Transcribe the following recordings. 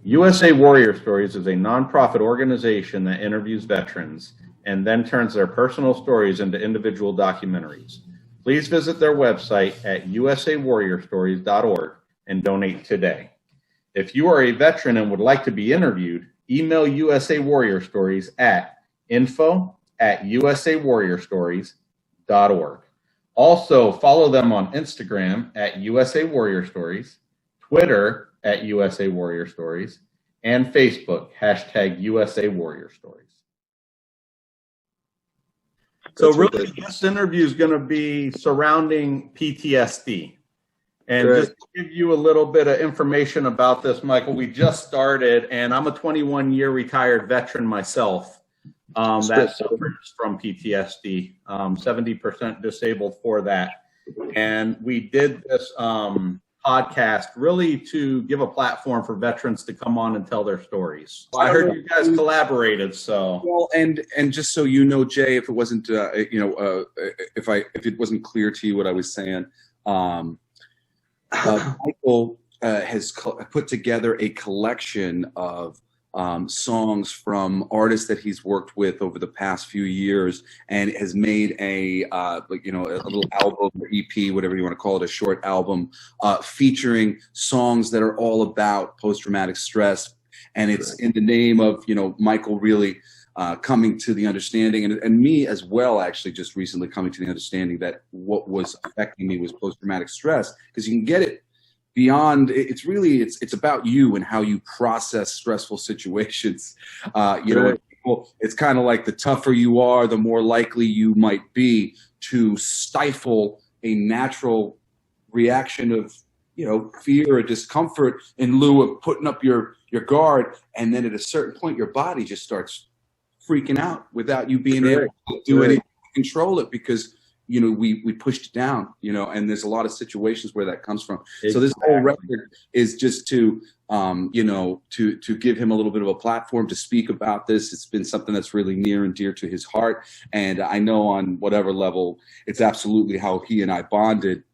USA Warrior Stories is a nonprofit organization that interviews veterans and then turns their personal stories into individual documentaries. Please visit their website at usawarriorstories.org and donate today. If you are a veteran and would like to be interviewed, email USA Warrior Stories at info@usawarriorstories.org. Also, follow them on Instagram at USA Warrior Stories, Twitter at USA Warrior Stories, and Facebook, #USA Warrior Stories. So really, this interview is going to be surrounding PTSD. And just to give you a little bit of information about this, Michael, we just started, and I'm a 21-year retired veteran myself that suffers from PTSD, 70% disabled for that. And we did this podcast really to give a platform for veterans to come on and tell their stories. I heard you guys collaborated, so. Well, and just so you know, Jay, if it wasn't, if it wasn't clear to you what I was saying, Michael has put together a collection of songs from artists that he's worked with over the past few years, and has made a little album or EP, whatever you want to call it, a short album, featuring songs that are all about post-traumatic stress. And it's in the name of, Michael really coming to the understanding, and me as well, actually just recently coming to the understanding that what was affecting me was post-traumatic stress, because you can get it beyond. It's about you and how you process stressful situations. It's kind of like the tougher you are, the more likely you might be to stifle a natural reaction of fear or discomfort in lieu of putting up your guard. And then at a certain point, your body just starts freaking out without you being able to do anything to control it, because we pushed it down, and there's a lot of situations where that comes from. Exactly. So this whole record is just to give him a little bit of a platform to speak about this. It's been something that's really near and dear to his heart, and I know on whatever level, it's absolutely how he and I bonded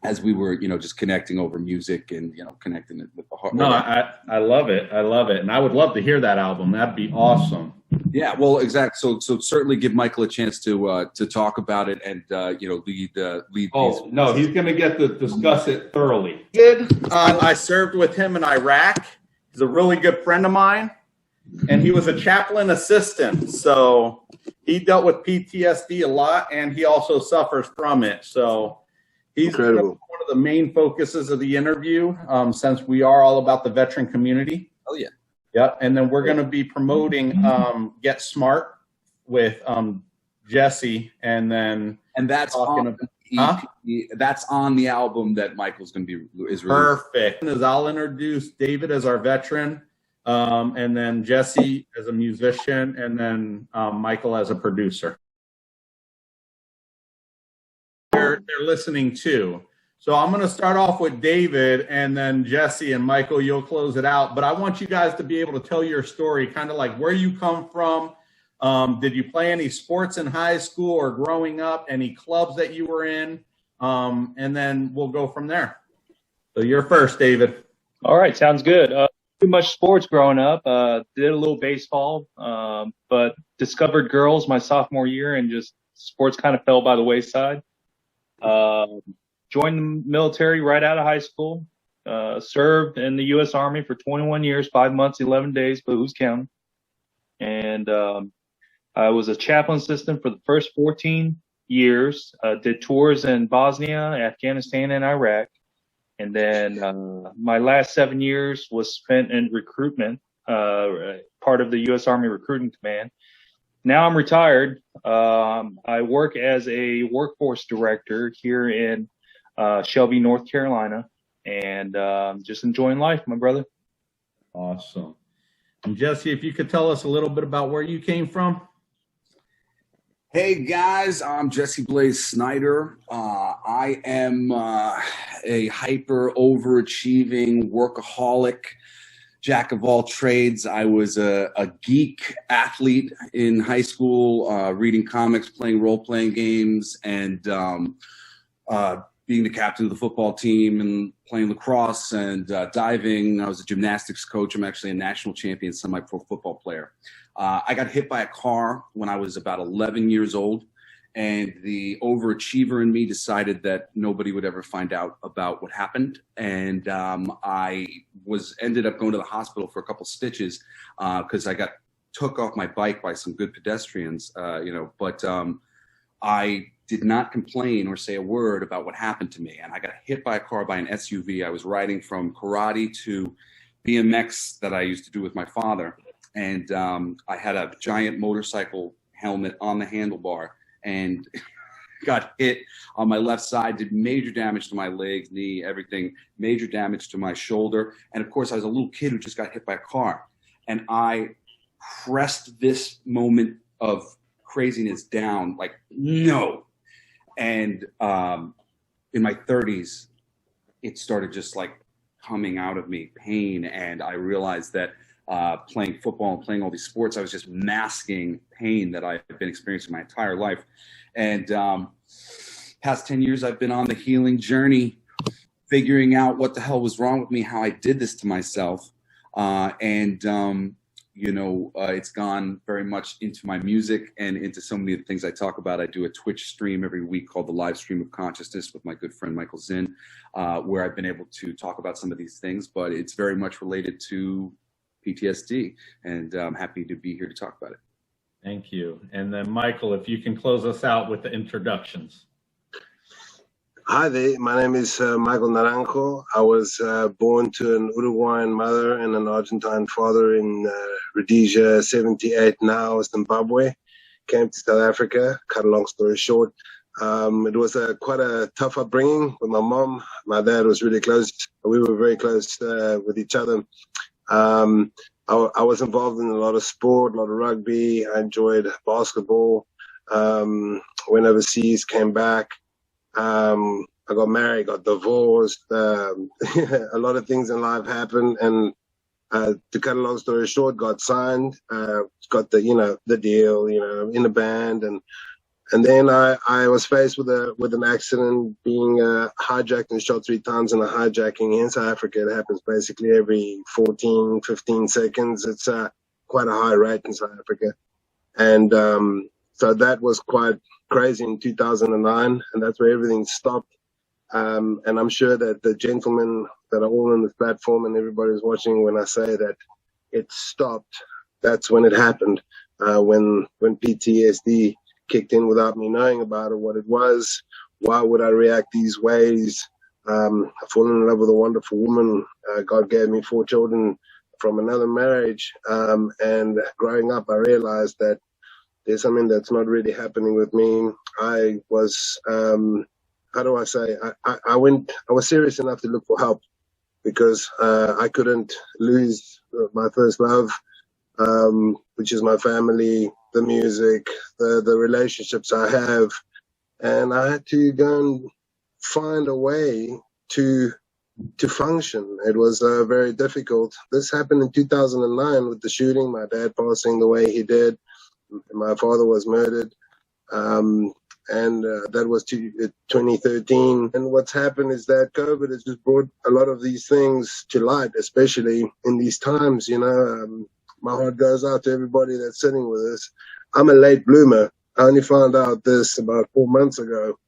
as we were, just connecting over music and, connecting it with the heart. No, I love it. I love it. And I would love to hear that album. That'd be awesome. Yeah, well, exactly. So certainly give Michael a chance to talk about it and, lead. Oh, no, he's going to get to discuss it thoroughly. I served with him in Iraq. He's a really good friend of mine, and he was a chaplain assistant. So he dealt with PTSD a lot, and he also suffers from it. So he's one of the main focuses of the interview, since we are all about the veteran community. Oh, yeah. Yeah, and then we're going to be promoting Get Smart with Jesse, and that's on that's on the album that Michael's going to be releasing. Perfect. I'll introduce David as our veteran, and then Jesse as a musician, and then Michael as a producer. They're listening too. So I'm going to start off with David, and then Jesse and Michael, you'll close it out. But I want you guys to be able to tell your story, kind of like where you come from. Did you play any sports in high school or growing up? Any clubs that you were in? And then we'll go from there. So you're first, David. All right, sounds good. Too much sports growing up. Did a little baseball, but discovered girls my sophomore year, and just sports kind of fell by the wayside. Joined the military right out of high school, served in the U.S. Army for 21 years, 5 months, 11 days, but who's counting? And I was a chaplain assistant for the first 14 years, did tours in Bosnia, Afghanistan, and Iraq. And then my last 7 years was spent in recruitment, part of the U.S. Army Recruiting Command. Now I'm retired. I work as a workforce director here in Shelby, North Carolina, and just enjoying life, my brother. Awesome. And Jesse, if you could tell us a little bit about where you came from. Hey guys, I'm Jesse Blaze Snyder. I am a hyper overachieving workaholic, jack of all trades. I was a geek athlete in high school, reading comics, playing role-playing games, and being the captain of the football team and playing lacrosse and diving. I was a gymnastics coach. I'm actually a national champion semi-pro football player. I got hit by a car when I was about 11 years old, and the overachiever in me decided that nobody would ever find out about what happened. And I ended up going to the hospital for a couple stitches because I got took off my bike by some good pedestrians, but I did not complain or say a word about what happened to me. And I got hit by a car by an SUV. I was riding from karate to BMX that I used to do with my father. And I had a giant motorcycle helmet on the handlebar and got hit on my left side, did major damage to my legs, knee, everything, major damage to my shoulder. And of course, I was a little kid who just got hit by a car. And I pressed this moment of craziness down, like, no. And in my 30s, it started just like coming out of me, pain. And I realized that playing football and playing all these sports, I was just masking pain that I've been experiencing my entire life. And past 10 years, I've been on the healing journey, figuring out what the hell was wrong with me, how I did this to myself. It's gone very much into my music and into so many of the things I talk about. I do a Twitch stream every week called The Live Stream of Consciousness with my good friend Michael Zinn, where I've been able to talk about some of these things, but it's very much related to PTSD, and I'm happy to be here to talk about it. Thank you. And then Michael, if you can close us out with the introductions. Hi there, my name is Michael Naranjo. I was born to an Uruguayan mother and an Argentine father in Rhodesia, 78 now, Zimbabwe. Came to South Africa, cut a long story short. It was quite a tough upbringing with my mom. My dad was really close. We were very close with each other. I was involved in a lot of sport, a lot of rugby. I enjoyed basketball. Went overseas, came back. I got married, got divorced. A lot of things in life happened, and to cut a long story short, got signed, got the deal, in the band, and then I was faced with an accident, being hijacked and shot 3 times in a hijacking in South Africa. It happens basically every 14, 15 seconds. It's quite a high rate in South Africa, and so that was quite crazy in 2009, and that's where everything stopped. And I'm sure that the gentlemen that are all on this platform and everybody's watching, when I say that it stopped, that's when it happened, when PTSD kicked in without me knowing about it, what it was, why would I react these ways. I fallen in love with a wonderful woman. God gave me 4 children from another marriage, and growing up I realized that there's something that's not really happening with me. I was, how do I say, I was serious enough to look for help, because I couldn't lose my first love, which is my family, the music, the relationships I have. And I had to go and find a way to function. It was very difficult. This happened in 2009 with the shooting, my dad passing the way he did. My father was murdered, and that was 2013. And what's happened is that COVID has just brought a lot of these things to light, especially in these times. My heart goes out to everybody that's sitting with us. I'm a late bloomer. I only found out this about 4 months ago,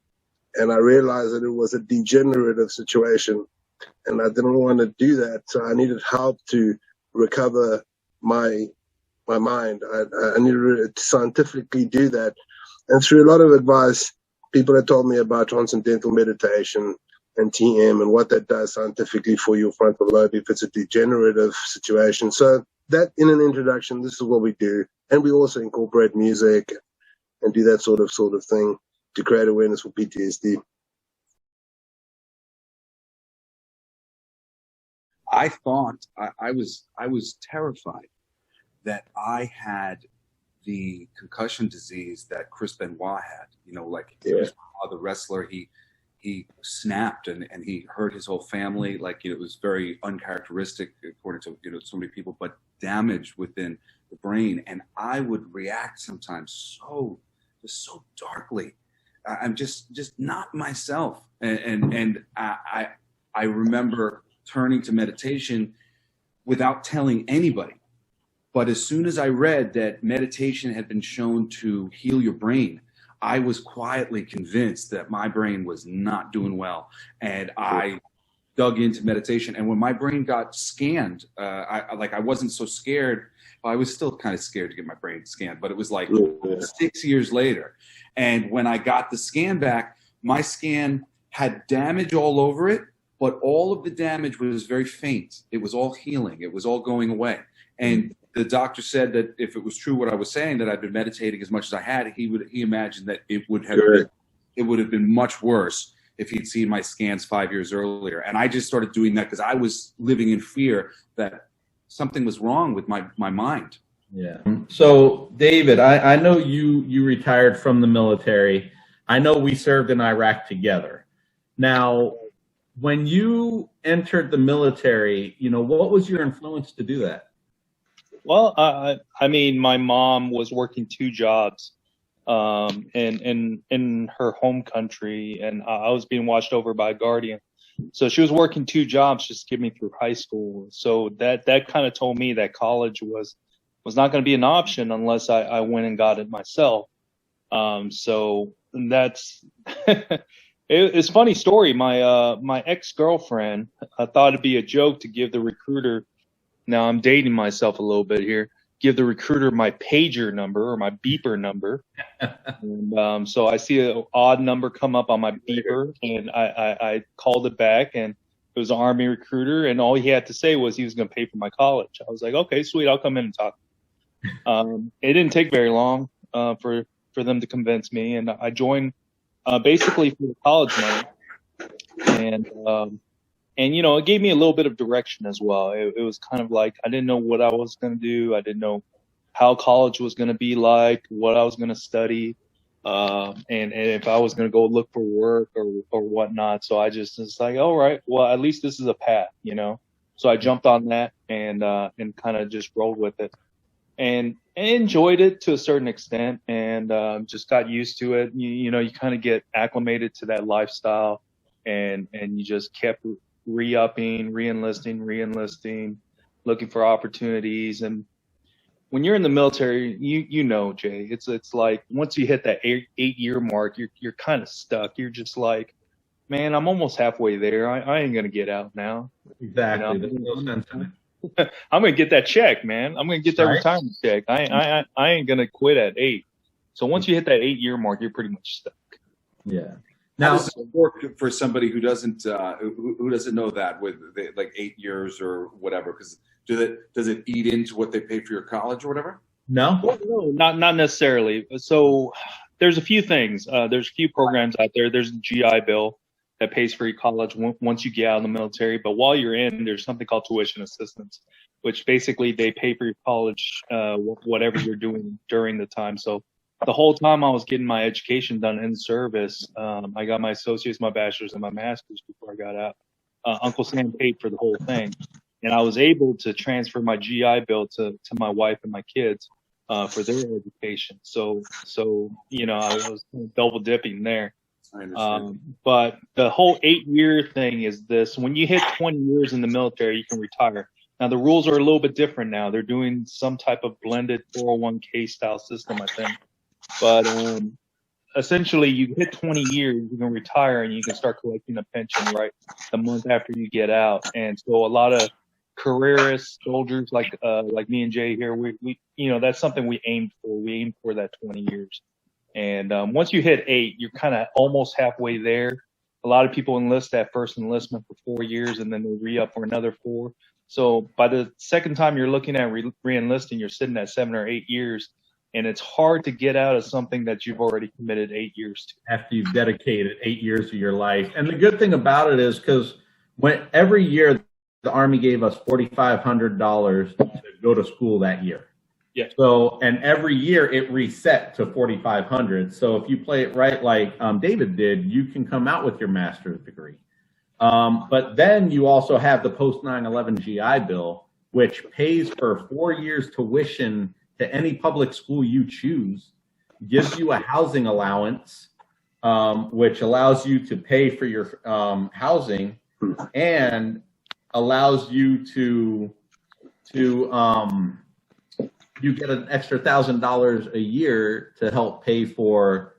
and I realized that it was a degenerative situation, and I didn't want to do that. So I needed help to recover my mind. I needed to scientifically do that. And through a lot of advice, people have told me about transcendental meditation and TM and what that does scientifically for your frontal lobe if it's a degenerative situation. So that, in an introduction, this is what we do. And we also incorporate music and do that sort of thing to create awareness for PTSD. I thought I was terrified that I had the concussion disease that Chris Benoit had. The wrestler, he snapped and he hurt his whole family. It was very uncharacteristic according to so many people, but damage within the brain. And I would react sometimes so darkly. I'm just not myself. And I remember turning to meditation without telling anybody. But as soon as I read that meditation had been shown to heal your brain, I was quietly convinced that my brain was not doing well. And I dug into meditation. And when my brain got scanned, I wasn't so scared. Well, I was still kind of scared to get my brain scanned, but it was like 6 years later. And when I got the scan back, my scan had damage all over it, but all of the damage was very faint. It was all healing. It was all going away. And the doctor said that if it was true what I was saying, that I'd been meditating as much as I had, he imagined that it would have been much worse if he'd seen my scans 5 years earlier. And I just started doing that because I was living in fear that something was wrong with my mind. Yeah. So, David, I know you retired from the military. I know we served in Iraq together. Now, when you entered the military, what was your influence to do that? Well, I mean, my mom was working 2 jobs in her home country, and I was being watched over by a guardian. So she was working 2 jobs just to get me through high school. So that kind of told me that college was not going to be an option unless I went and got it myself. So that's it's a funny story. My ex-girlfriend, I thought it'd be a joke to give the recruiter. Now I'm dating myself a little bit here. Give the recruiter my pager number or my beeper number. And, so I see an odd number come up on my beeper, and I called it back, and it was an Army recruiter, and all he had to say was he was going to pay for my college. I was like, okay, sweet, I'll come in and talk. It didn't take very long for them to convince me, and I joined basically for the college money. And it gave me a little bit of direction as well. It was kind of like I didn't know what I was going to do. I didn't know how college was going to be like, what I was going to study, and if I was going to go look for work or whatnot. So I just was like, all right, well, at least this is a path, So I jumped on that and kind of just rolled with it, and enjoyed it to a certain extent, and just got used to it. You kind of get acclimated to that lifestyle, and you just kept re-upping, re-enlisting, looking for opportunities. And when you're in the military, Jay, it's like once you hit that 8-year mark, you're kind of stuck. You're just like, man, I'm almost halfway there. I ain't gonna get out now. Exactly. There's no sense in it. I'm gonna get that check, man. I'm gonna get that retirement check. I ain't gonna quit at 8. So once you hit that 8-year mark, you're pretty much stuck. Yeah. Now, how does it work for somebody who doesn't know that with like 8 years or whatever? Because does it eat into what they pay for your college or whatever? No, not necessarily. So there's a few things. There's a few programs out there. There's the GI Bill that pays for your college once you get out of the military. But while you're in, there's something called tuition assistance, which basically they pay for your college, whatever you're doing during the time. So the whole time I was getting my education done in service, I got my associates, my bachelor's, and my master's before I got out. Uncle Sam paid for the whole thing. And I was able to transfer my GI Bill to my wife and my kids for their education. So I was double dipping there. But the whole 8-year thing is this. When you hit 20 years in the military, you can retire. Now, the rules are a little bit different now. They're doing some type of blended 401k style system, I think. But essentially, you hit 20 years, you can retire, and you can start collecting a pension right the month after you get out. And so a lot of careerist soldiers like me and Jay here, we that's something we aimed for. We aimed for that 20 years. And once you hit 8, you're kind of almost halfway there. A lot of people enlist that first enlistment for 4 years, and then they re-up for another 4. So by the second time you're looking at re-enlisting, you're sitting at 7 or 8 years. And it's hard to get out of something that you've already committed 8 years to. After you've dedicated 8 years of your life. And the good thing about it is because every year the Army gave us $4,500 to go to school that year. Yeah. So, and every year it reset to $4,500. So if you play it right, like David did, you can come out with your master's degree. But then you also have the post 9/11 GI Bill, which pays for 4 years tuition to any public school you choose, gives you a housing allowance, which allows you to pay for your housing and allows you to you get an extra $1,000 a year to help pay for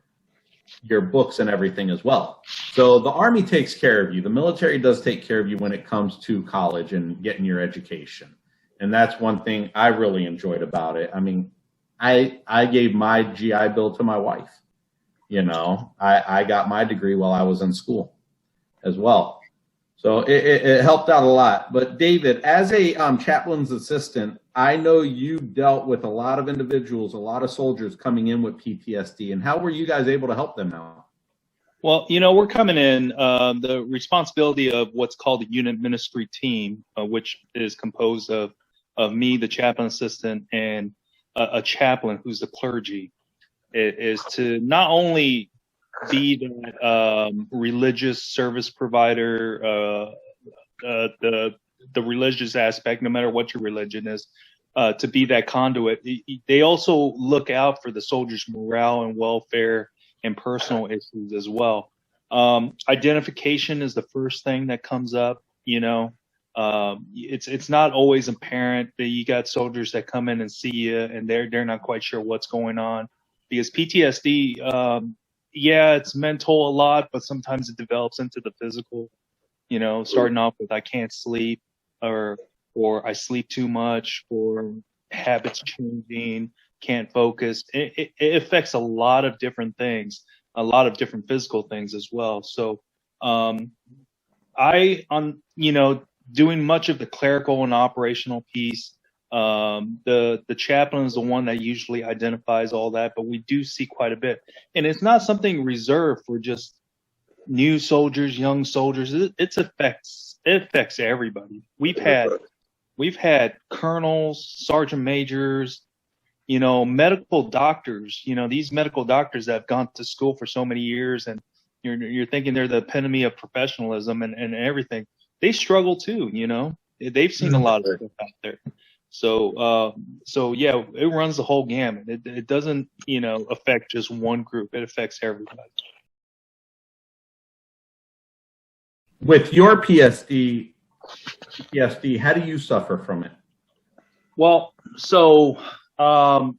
your books and everything as well. So the Army takes care of you. The military does take care of you when it comes to college and getting your education. And that's one thing I really enjoyed about it. I mean, I gave my GI Bill to my wife. You know, I got my degree while I was in school as well. So it helped out a lot. But David, as a chaplain's assistant, I know you dealt with a lot of individuals, a lot of soldiers coming in with PTSD. And how were you guys able to help them out? Well, you know, we're coming in, the responsibility of what's called a unit ministry team, which is composed of me, the chaplain assistant, and a chaplain who's the clergy, is to not only be that religious service provider, the religious aspect, no matter what your religion is, to be that conduit. They also look out for the soldiers' morale and welfare and personal issues as well. Identification is the first thing that comes up. You know, it's not always apparent that you got soldiers that come in and see you and they're not quite sure what's going on, because PTSD, yeah, it's mental a lot, but sometimes it develops into the physical. You know, starting off with I can't sleep, or I sleep too much, or habits changing, can't focus. It affects a lot of different things, a lot of different physical things as well. So you know, doing much of the clerical and operational piece. The chaplain is the one that usually identifies all that, but we do see quite a bit. And it's not something reserved for just new soldiers, young soldiers. It affects everybody. We've had colonels, sergeant majors, you know, medical doctors, you know, these medical doctors that have gone to school for so many years, and you're thinking they're the epitome of professionalism and everything. They struggle too, you know. They've seen a lot of stuff out there. So yeah, it runs the whole gamut. It doesn't, you know, affect just one group. It affects everybody. With your PTSD, how do you suffer from it? Well, so I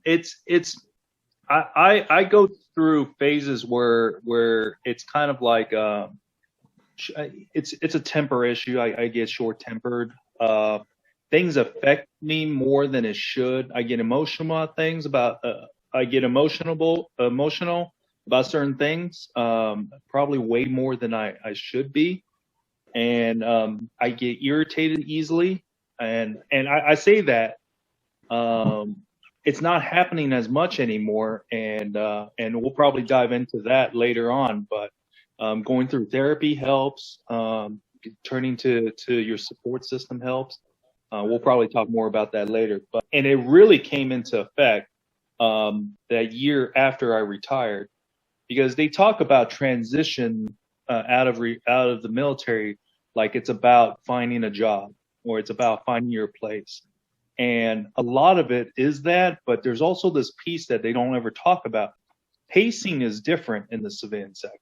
go through phases where it's kind of like it's a temper issue. I get short-tempered. Things affect me more than it should. I get emotional about things. I get emotional about certain things. Probably way more than I should be. And I get irritated easily, and I say that it's not happening as much anymore, and we'll probably dive into that later on. But going through therapy helps. Turning to your support system helps. We'll probably talk more about that later. And it really came into effect that year after I retired, because they talk about transition out of the military like it's about finding a job or it's about finding your place. And a lot of it is that, but there's also this piece that they don't ever talk about. Pacing is different in the civilian sector.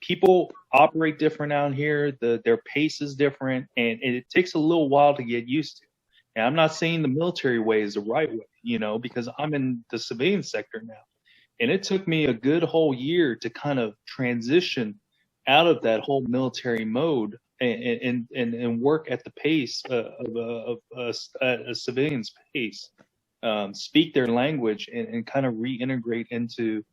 People operate different out here. Their pace is different, and it takes a little while to get used to. And I'm not saying the military way is the right way, you know, because I'm in the civilian sector now. And it took me a good whole year to kind of transition out of that whole military mode and work at the pace of a civilian's pace, speak their language and kind of reintegrate into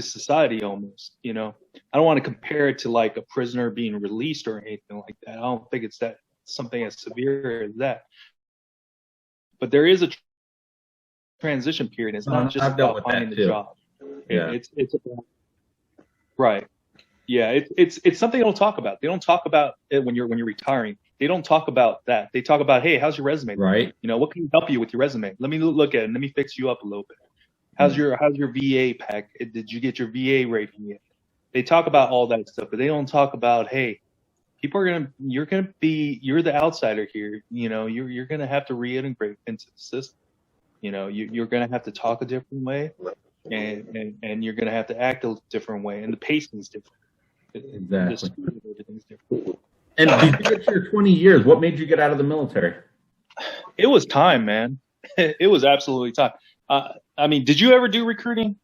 society almost, you know. I don't want to compare it to like a prisoner being released or anything like that. I don't think it's that something as severe as that. But there is a transition period. It's not just about finding the job. Yeah. It's about, right. Yeah, it's something they don't talk about. They don't talk about it when you're retiring. They don't talk about that. They talk about, hey, how's your resume? Right. You know, what can help you with your resume? Let me look at it. Let me fix you up a little bit. How's your VA pack? Did you get your VA rating yet? They talk about all that stuff, but they don't talk about, hey, you're the outsider here. You know, you're gonna have to reintegrate into the system. You know, you're gonna have to talk a different way. and you're going to have to act a different way, and the pacing is different. Exactly. Everything's different. And did you get your 20 years? What made you get out of the military? It was time, man. It was absolutely time. I mean, did you ever do recruiting?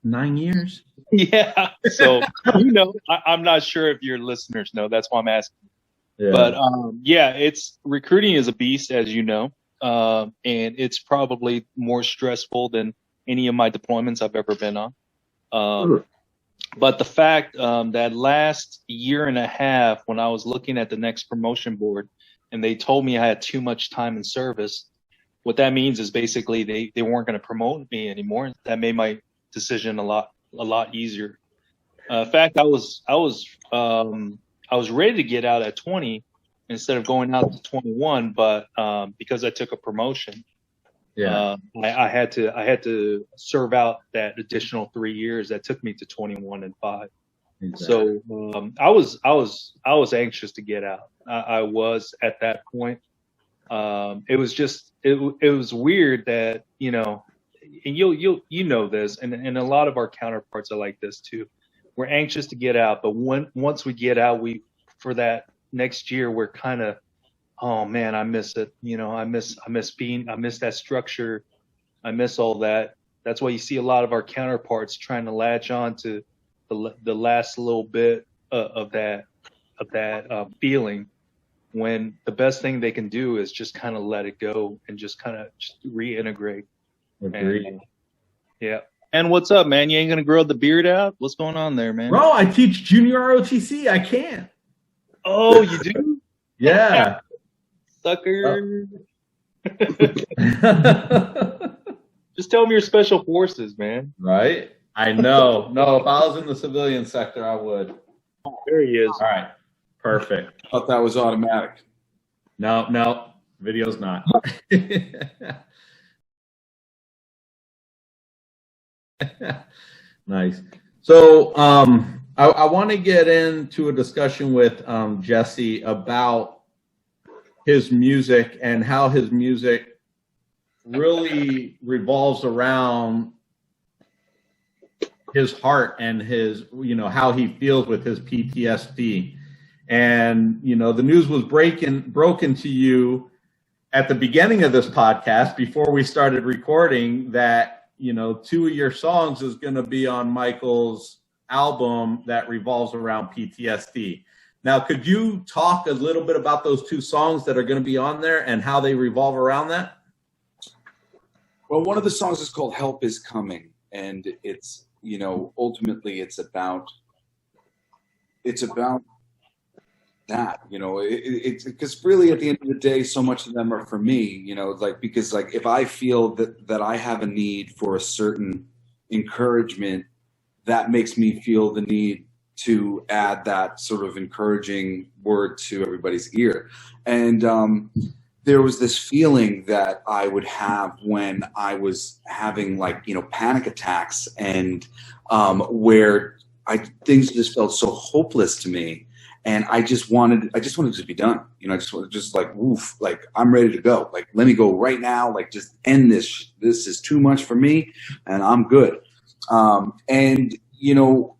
9 years. Yeah. So, you know, I'm not sure if your listeners know. That's why I'm asking. Yeah. But yeah, recruiting is a beast, as you know, and it's probably more stressful than any of my deployments I've ever been on. But the fact that last year and a half, when I was looking at the next promotion board, and they told me I had too much time in service, what that means is basically they weren't going to promote me anymore. That made my decision a lot easier. In fact, I was ready to get out at 20 instead of going out to 21, but because I took a promotion, I had to serve out that additional 3 years that took me to 21 and 5. Exactly. So I was anxious to get out. I was at that point. It was just it was weird that, you know, and you know this, and a lot of our counterparts are like this too. We're anxious to get out, but once we get out, for that next year, we're kind of, oh man, I miss it. You know, I miss that structure. I miss all that. That's why you see a lot of our counterparts trying to latch on to the last little bit of that feeling, when the best thing they can do is just kind of let it go and just reintegrate. Agreed. Yeah. And what's up, man? You ain't gonna grow the beard out? What's going on there, man? Bro, I teach junior ROTC. I can't. Oh, you do? Yeah. Sucker. Just tell me your special forces, man. Right? I know. No, if I was in the civilian sector, I would. Oh, there he is. All right. Perfect. I thought that was automatic. No. Video's not. Nice. So I want to get into a discussion with Jesse about his music and how his music really revolves around his heart and his, you know, how he feels with his PTSD. And, you know, the news was broken to you at the beginning of this podcast before we started recording that, you know, 2 of your songs is going to be on Michael's album that revolves around PTSD. Now, could you talk a little bit about those 2 songs that are going to be on there and how they revolve around that? Well, one of the songs is called Help Is Coming, and it's, you know, ultimately it's about that, you know, it's because really at the end of the day, so much of them are for me, you know, like, because like if I feel that I have a need for a certain encouragement, that makes me feel the need to add that sort of encouraging word to everybody's ear. And there was this feeling that I would have when I was having, like, you know, panic attacks, and where things just felt so hopeless to me. And I just wanted to be done. You know, I just like, woof, like, I'm ready to go. Like, let me go right now. Like, just end this. This is too much for me, and I'm good. And, you know,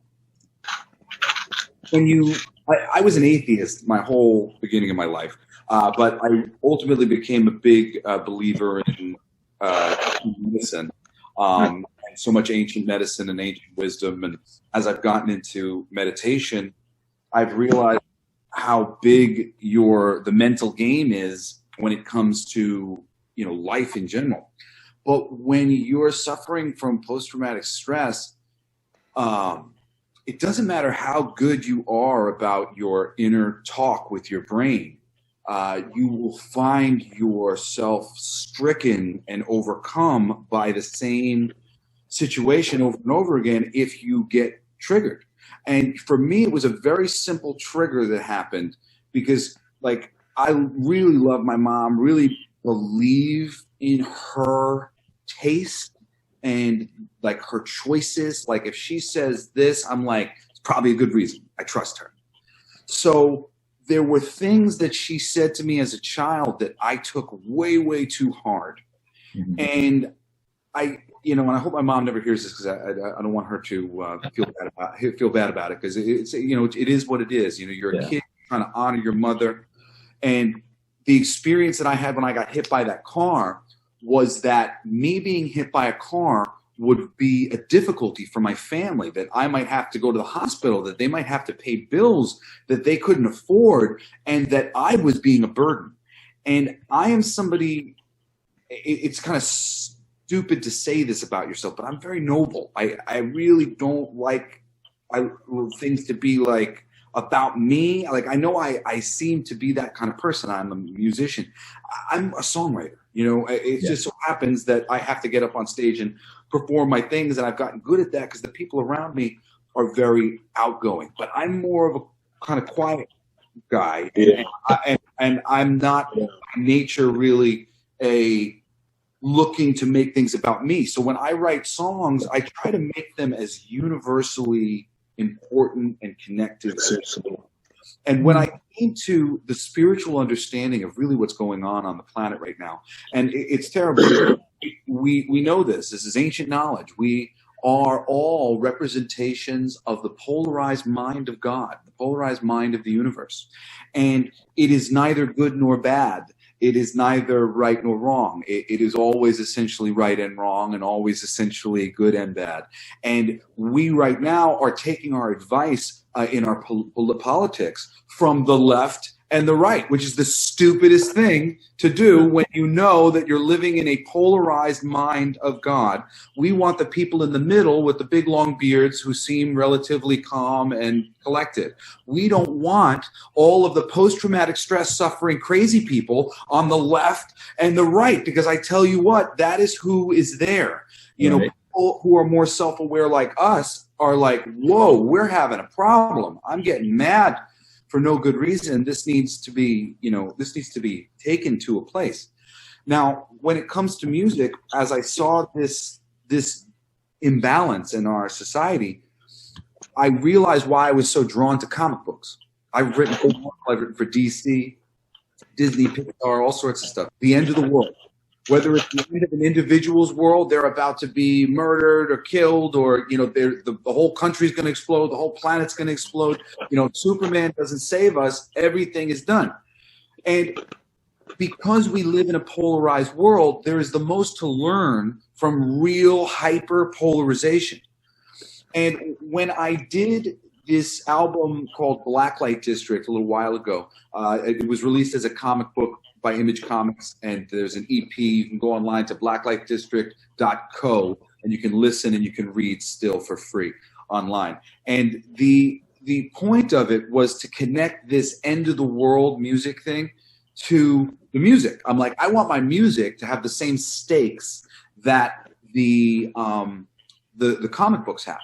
I was an atheist my whole beginning of my life, but I ultimately became a big believer in medicine, and so much ancient medicine and ancient wisdom. And as I've gotten into meditation, I've realized how big the mental game is when it comes to, you know, life in general. But when you're suffering from post-traumatic stress, it doesn't matter how good you are about your inner talk with your brain. You will find yourself stricken and overcome by the same situation over and over again if you get triggered. And for me, it was a very simple trigger that happened because, like, I really love my mom, really believe in her taste and, like, her choices. Like, if she says this, I'm like, it's probably a good reason. I trust her. So there were things that she said to me as a child that I took way, way too hard. Mm-hmm. And and I hope my mom never hears this because I don't want her to feel bad about it, because it's, it is what it is. You're a kid trying to honor your mother, and the experience that I had when I got hit by that car was that me being hit by a car would be a difficulty for my family, that I might have to go to the hospital, that they might have to pay bills that they couldn't afford, and that I was being a burden. And I am somebody, it's kind of stupid to say this about yourself, but I'm very noble. I really don't like things to be like about me. Like, I know I seem to be that kind of person. I'm a musician. I'm a songwriter. It just so happens that I have to get up on stage and perform my things, and I've gotten good at that because the people around me are very outgoing. But I'm more of a kind of quiet guy, and I'm not by nature really looking to make things about me. So when I write songs, I try to make them as universally important and connected as possible. And when I came to the spiritual understanding of really what's going on the planet right now, and it's terrible. We know this. This is ancient knowledge. We are all representations of the polarized mind of God, the polarized mind of the universe. And it is neither good nor bad. It is neither right nor wrong. It is always essentially right and wrong, and always essentially good and bad. And we right now are taking our advice in our politics from the left and the right, which is the stupidest thing to do when you know that you're living in a polarized mind of God. We want the people in the middle with the big long beards who seem relatively calm and collected. We don't want all of the post-traumatic stress suffering crazy people on the left and the right, because I tell you what, that is who is there. People who are more self-aware like us are like, whoa, we're having a problem. I'm getting mad for no good reason. This needs to be, taken to a place. Now, when it comes to music, as I saw this imbalance in our society, I realized why I was so drawn to comic books. I've written for DC, Disney, Pixar, all sorts of stuff. The end of the world. Whether it's the end of an individual's world, they're about to be murdered or killed, or the whole country's going to explode, the whole planet's going to explode. Superman doesn't save us; everything is done. And because we live in a polarized world, there is the most to learn from real hyper polarization. And when I did this album called Blacklight District a little while ago, it was released as a comic book by Image Comics, and there's an EP. You can go online to blacklightdistrict.co, and you can listen and you can read still for free online. And the point of it was to connect this end of the world music thing to the music. I'm like, I want my music to have the same stakes that the comic books have.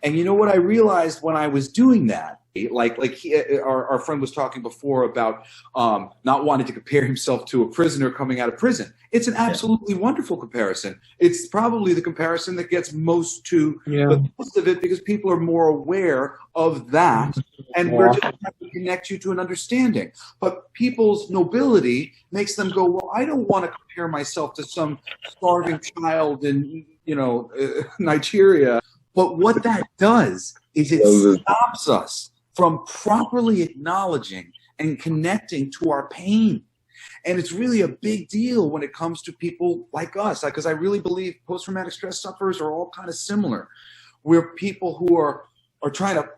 And you know what I realized when I was doing that? Our friend was talking before about not wanting to compare himself to a prisoner coming out of prison. It's an absolutely wonderful comparison. It's probably the comparison that gets most to the most of it, because people are more aware of that, and we're just trying to connect you to an understanding. But people's nobility makes them go, well, I don't want to compare myself to some starving child in Nigeria. But what that does is it stops us from properly acknowledging and connecting to our pain. And it's really a big deal when it comes to people like us, because I really believe post-traumatic stress sufferers are all kind of similar. We're people who are trying to,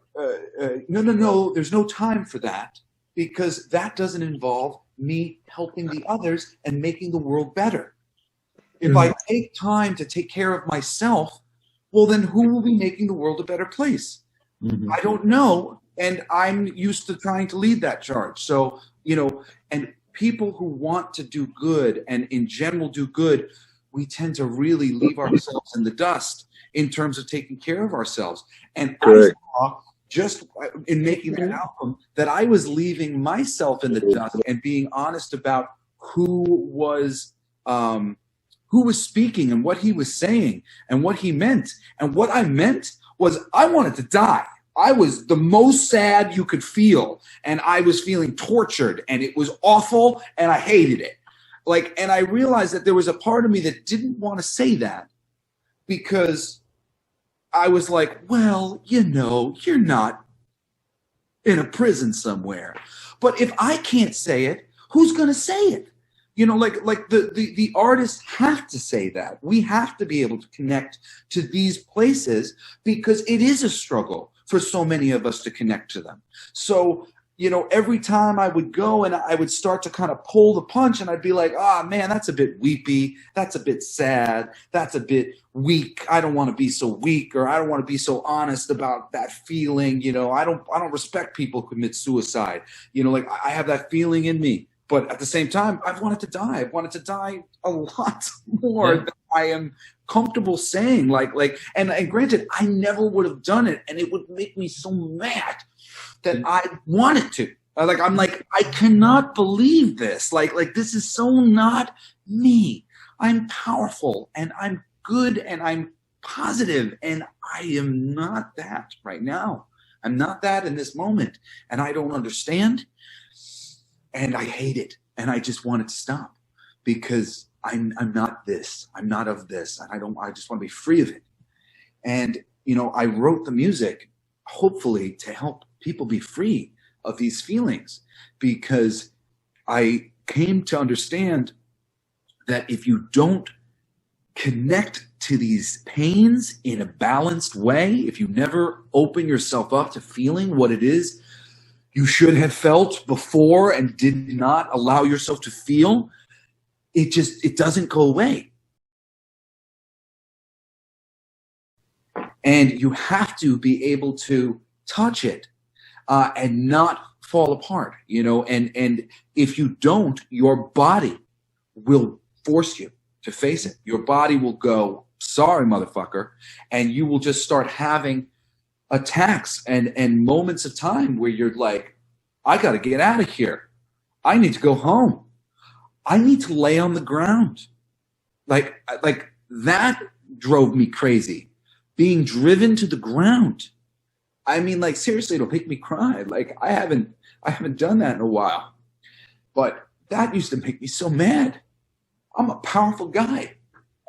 no, there's no time for that, because that doesn't involve me helping the others and making the world better. If I take time to take care of myself, well, then who will be making the world a better place? I don't know. And I'm used to trying to lead that charge. So, and people who want to do good and in general do good, we tend to really leave ourselves in the dust in terms of taking care of ourselves. And I saw just in making that album that I was leaving myself in the dust and being honest about who was speaking and what he was saying and what he meant. And what I meant was I wanted to die. I was the most sad you could feel, and I was feeling tortured, and it was awful, and I hated it. Like, and I realized that there was a part of me that didn't want to say that because I was like, well, you know, you're not in a prison somewhere. But if I can't say it, who's going to say it? You know, like the artists have to say that. We have to be able to connect to these places because it is a struggle for so many of us to connect to them. So, you know, every time I would go and I would start to kind of pull the punch and I'd be like, oh man, that's a bit weepy. That's a bit sad. That's a bit weak. I don't want to be so weak, or I don't want to be so honest about that feeling. You know, I don't respect people who commit suicide. You know, like I have that feeling in me, but at the same time, I've wanted to die. I've wanted to die a lot more than I am comfortable saying. And granted, I never would have done it, and it would make me so mad that I wanted to. I'm like, I cannot believe this. Like this is so not me. I'm powerful and I'm good and I'm positive, and I am not that right now. I'm not that in this moment, and I don't understand, and I hate it, and I just want it to stop because I'm not this. I'm not of this, and I just want to be free of it. And you know, I wrote the music hopefully to help people be free of these feelings, because I came to understand that if you don't connect to these pains in a balanced way, if you never open yourself up to feeling what it is you should have felt before and did not allow yourself to feel, it doesn't go away. And you have to be able to touch it and not fall apart, you know, and if you don't, your body will force you to face it. Your body will go, sorry, motherfucker, and you will just start having attacks and moments of time where you're like, I got to get out of here. I need to go home. I need to lay on the ground. Like that drove me crazy. Being driven to the ground. I mean, like, seriously, it'll make me cry. Like, I haven't done that in a while. But that used to make me so mad. I'm a powerful guy.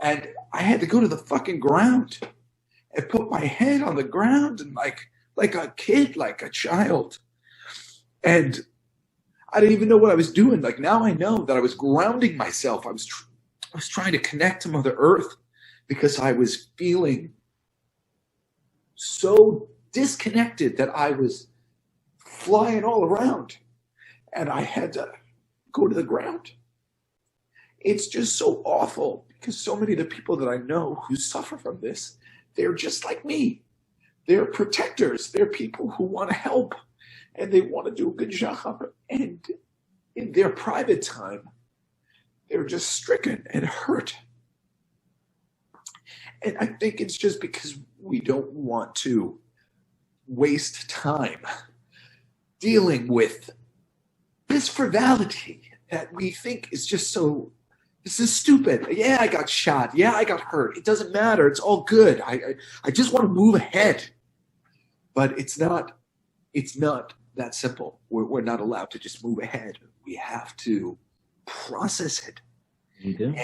And I had to go to the fucking ground and put my head on the ground and like a kid, like a child. And I didn't even know what I was doing. Like, now I know that I was grounding myself. I was trying to connect to Mother Earth because I was feeling so disconnected that I was flying all around, and I had to go to the ground. It's just so awful because so many of the people that I know who suffer from this, they're just like me. They're protectors. They're people who want to help, and they want to do a good job. And in their private time, they're just stricken and hurt. And I think it's just because we don't want to waste time dealing with this frivolity that we think is just so, this is stupid. Yeah, I got shot. Yeah, I got hurt. It doesn't matter. It's all good. I just want to move ahead. But it's not that simple. We're not allowed to just move ahead. We have to process it. You do.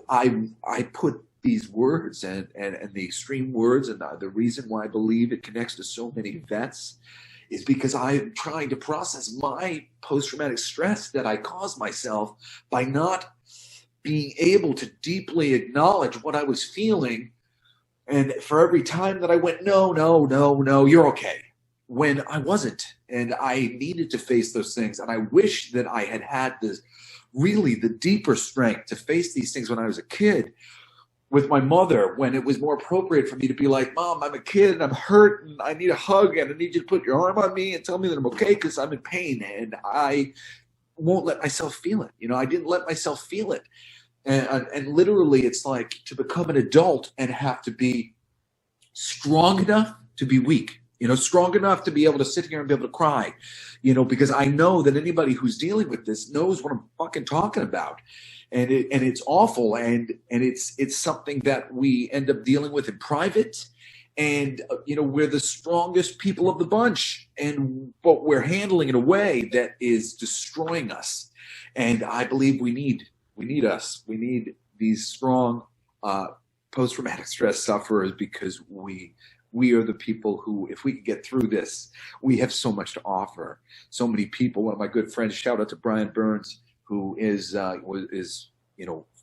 And I put these words and the extreme words, and the reason why I believe it connects to so many vets is because I'm trying to process my post-traumatic stress that I caused myself by not being able to deeply acknowledge what I was feeling. And for every time that I went, no, you're okay, when I wasn't. And I needed to face those things. And I wish that I had this really the deeper strength to face these things when I was a kid with my mother, when it was more appropriate for me to be like, Mom, I'm a kid and I'm hurt and I need a hug and I need you to put your arm on me and tell me that I'm okay because I'm in pain, and I won't let myself feel it. You know, I didn't let myself feel it. And literally it's like to become an adult and have to be strong enough to be weak, you know, strong enough to be able to sit here and be able to cry, you know, because I know that anybody who's dealing with this knows what I'm fucking talking about. And it's awful, and it's something that we end up dealing with in private, and you know, we're the strongest people of the bunch, but we're handling it in a way that is destroying us. And I believe we need We need us. We need these strong post-traumatic stress sufferers, because we are the people who, if we could get through this, we have so much to offer. So many people. One of my good friends, shout out to Brian Burns, who is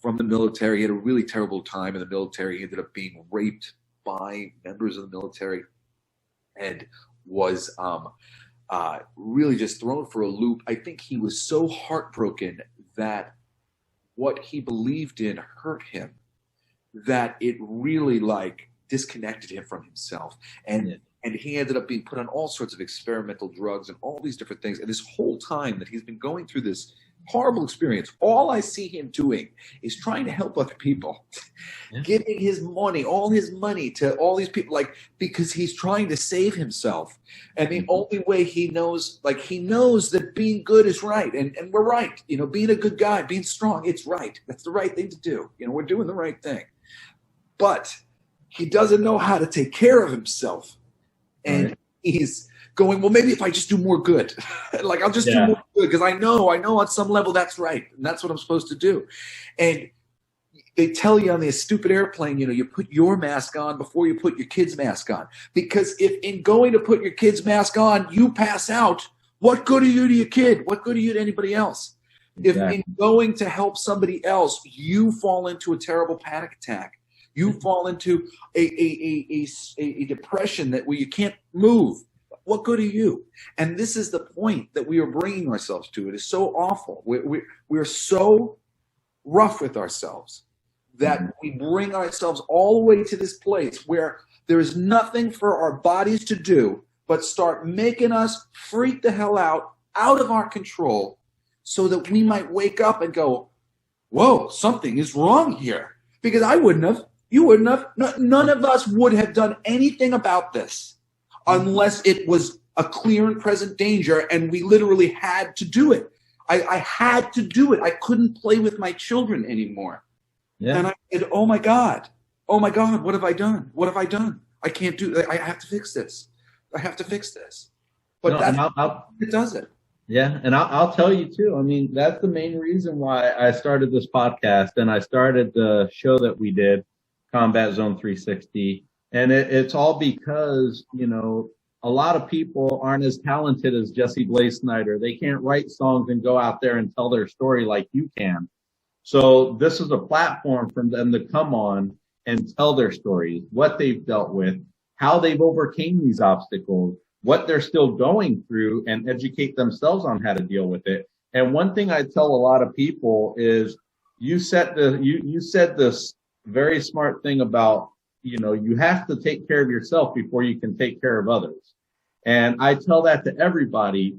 from the military. He had a really terrible time in the military. He ended up being raped by members of the military, and was really just thrown for a loop. I think he was so heartbroken that what he believed in hurt him, that it really disconnected him from himself. And he ended up being put on all sorts of experimental drugs and all these different things. And this whole time that he's been going through this horrible experience, all I see him doing is trying to help other people, giving his money, all his money, to all these people, because he's trying to save himself. And the only way he knows that being good is right. And we're right. Being a good guy, being strong, it's right. That's the right thing to do. We're doing the right thing. But he doesn't know how to take care of himself. And he's going, well, maybe if I just do more good, I'll just do more good, because I know on some level that's right, and that's what I'm supposed to do. And they tell you on this stupid airplane, you put your mask on before you put your kid's mask on, because if in going to put your kid's mask on you pass out, what good are you to your kid? What good are you to anybody else? Exactly. If in going to help somebody else you fall into a terrible panic attack, you fall into a depression where you can't move, what good are you? And this is the point that we are bringing ourselves to. It is so awful. We're so rough with ourselves that we bring ourselves all the way to this place where there is nothing for our bodies to do but start making us freak the hell out of our control, so that we might wake up and go, whoa, something is wrong here. Because I wouldn't have, you wouldn't have, none of us would have done anything about this unless it was a clear and present danger and we literally had to do it. I had to do it. I couldn't play with my children anymore. Yeah. And I said, oh my God, what have I done? What have I done? I can't do that. I have to fix this. I have to fix this. But it does it. Yeah, and I'll tell you too. I mean, that's the main reason why I started this podcast, and I started the show that we did, Combat Zone 360. And it's all because, a lot of people aren't as talented as Jesse Blaze Snyder. They can't write songs and go out there and tell their story like you can. So this is a platform for them to come on and tell their stories, what they've dealt with, how they've overcame these obstacles, what they're still going through, and educate themselves on how to deal with it. And one thing I tell a lot of people is you said this very smart thing about, you have to take care of yourself before you can take care of others. And I tell that to everybody,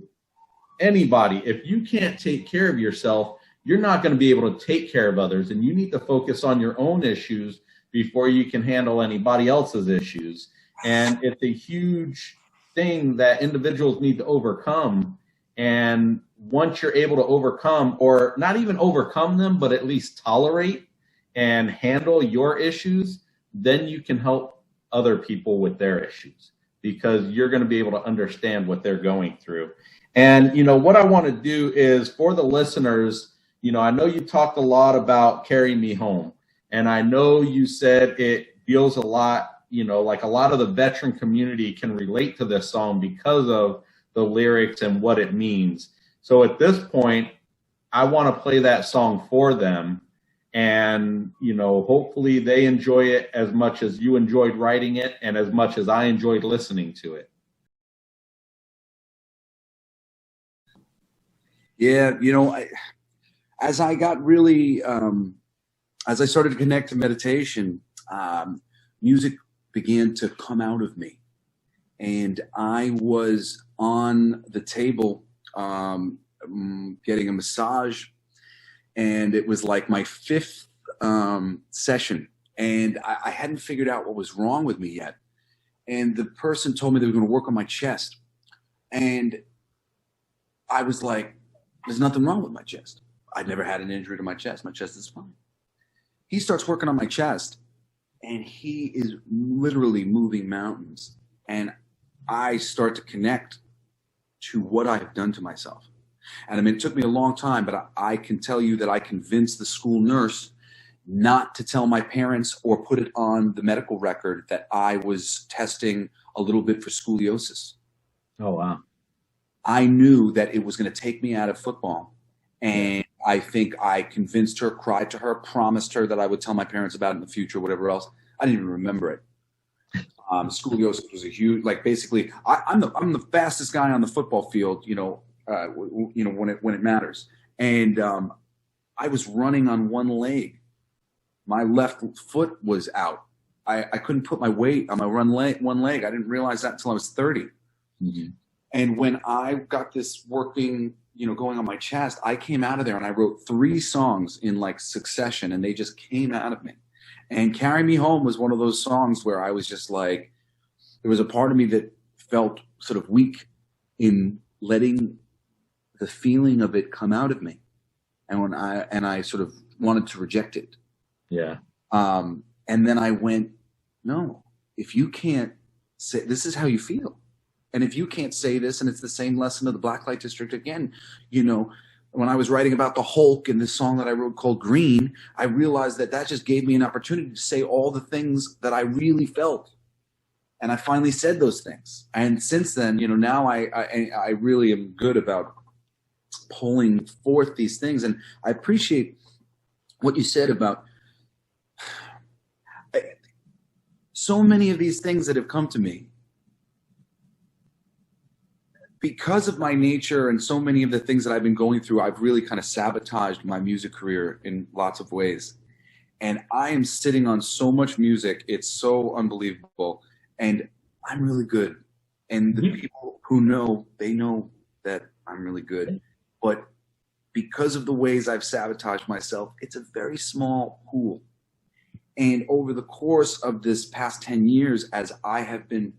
anybody. If you can't take care of yourself, you're not going to be able to take care of others. And you need to focus on your own issues before you can handle anybody else's issues. And it's a huge thing that individuals need to overcome. And once you're able to overcome, or not even overcome them, but at least tolerate and handle your issues, then you can help other people with their issues, because you're going to be able to understand what they're going through. And, what I want to do is, for the listeners, I know you talked a lot about Carry Me Home, and I know you said it feels a lot, like a lot of the veteran community can relate to this song because of the lyrics and what it means. So at this point, I want to play that song for them. And, hopefully they enjoy it as much as you enjoyed writing it and as much as I enjoyed listening to it. Yeah, as I got really, as I started to connect to meditation, music began to come out of me. And I was on the table getting a massage, and it was like my fifth session, and I hadn't figured out what was wrong with me yet. And the person told me they were going to work on my chest. And I was like, there's nothing wrong with my chest. I'd never had an injury to my chest. My chest is fine. He starts working on my chest, and he is literally moving mountains. And I start to connect to what I've done to myself. And I mean, it took me a long time, but I can tell you that I convinced the school nurse not to tell my parents or put it on the medical record that I was testing a little bit for scoliosis. Oh, wow. I knew that it was going to take me out of football. And I think I convinced her, cried to her, promised her that I would tell my parents about it in the future, whatever else. I didn't even remember it. Scoliosis was a huge, like, basically, I'm the fastest guy on the football field, when it matters. And I was running on one leg. My left foot was out. I couldn't put my weight on my one leg. I didn't realize that until I was 30. Mm-hmm. And when I got this working, going on my chest, I came out of there and I wrote 3 songs in like succession, and they just came out of me. And Carry Me Home was one of those songs where I was just like, there was a part of me that felt sort of weak in letting the feeling of it come out of me. And I sort of wanted to reject it. Yeah. And then I went, no, if you can't say, this is how you feel. And if you can't say this, and it's the same lesson of the Blacklight District again, when I was writing about the Hulk and this song that I wrote called Green, I realized that just gave me an opportunity to say all the things that I really felt. And I finally said those things. And since then, now I really am good about pulling forth these things. And I appreciate what you said about so many of these things that have come to me. Because of my nature and so many of the things that I've been going through, I've really kind of sabotaged my music career in lots of ways. And I am sitting on so much music. It's so unbelievable. And I'm really good. And the people who know, they know that I'm really good. But because of the ways I've sabotaged myself, it's a very small pool. And over the course of this past 10 years, as I have been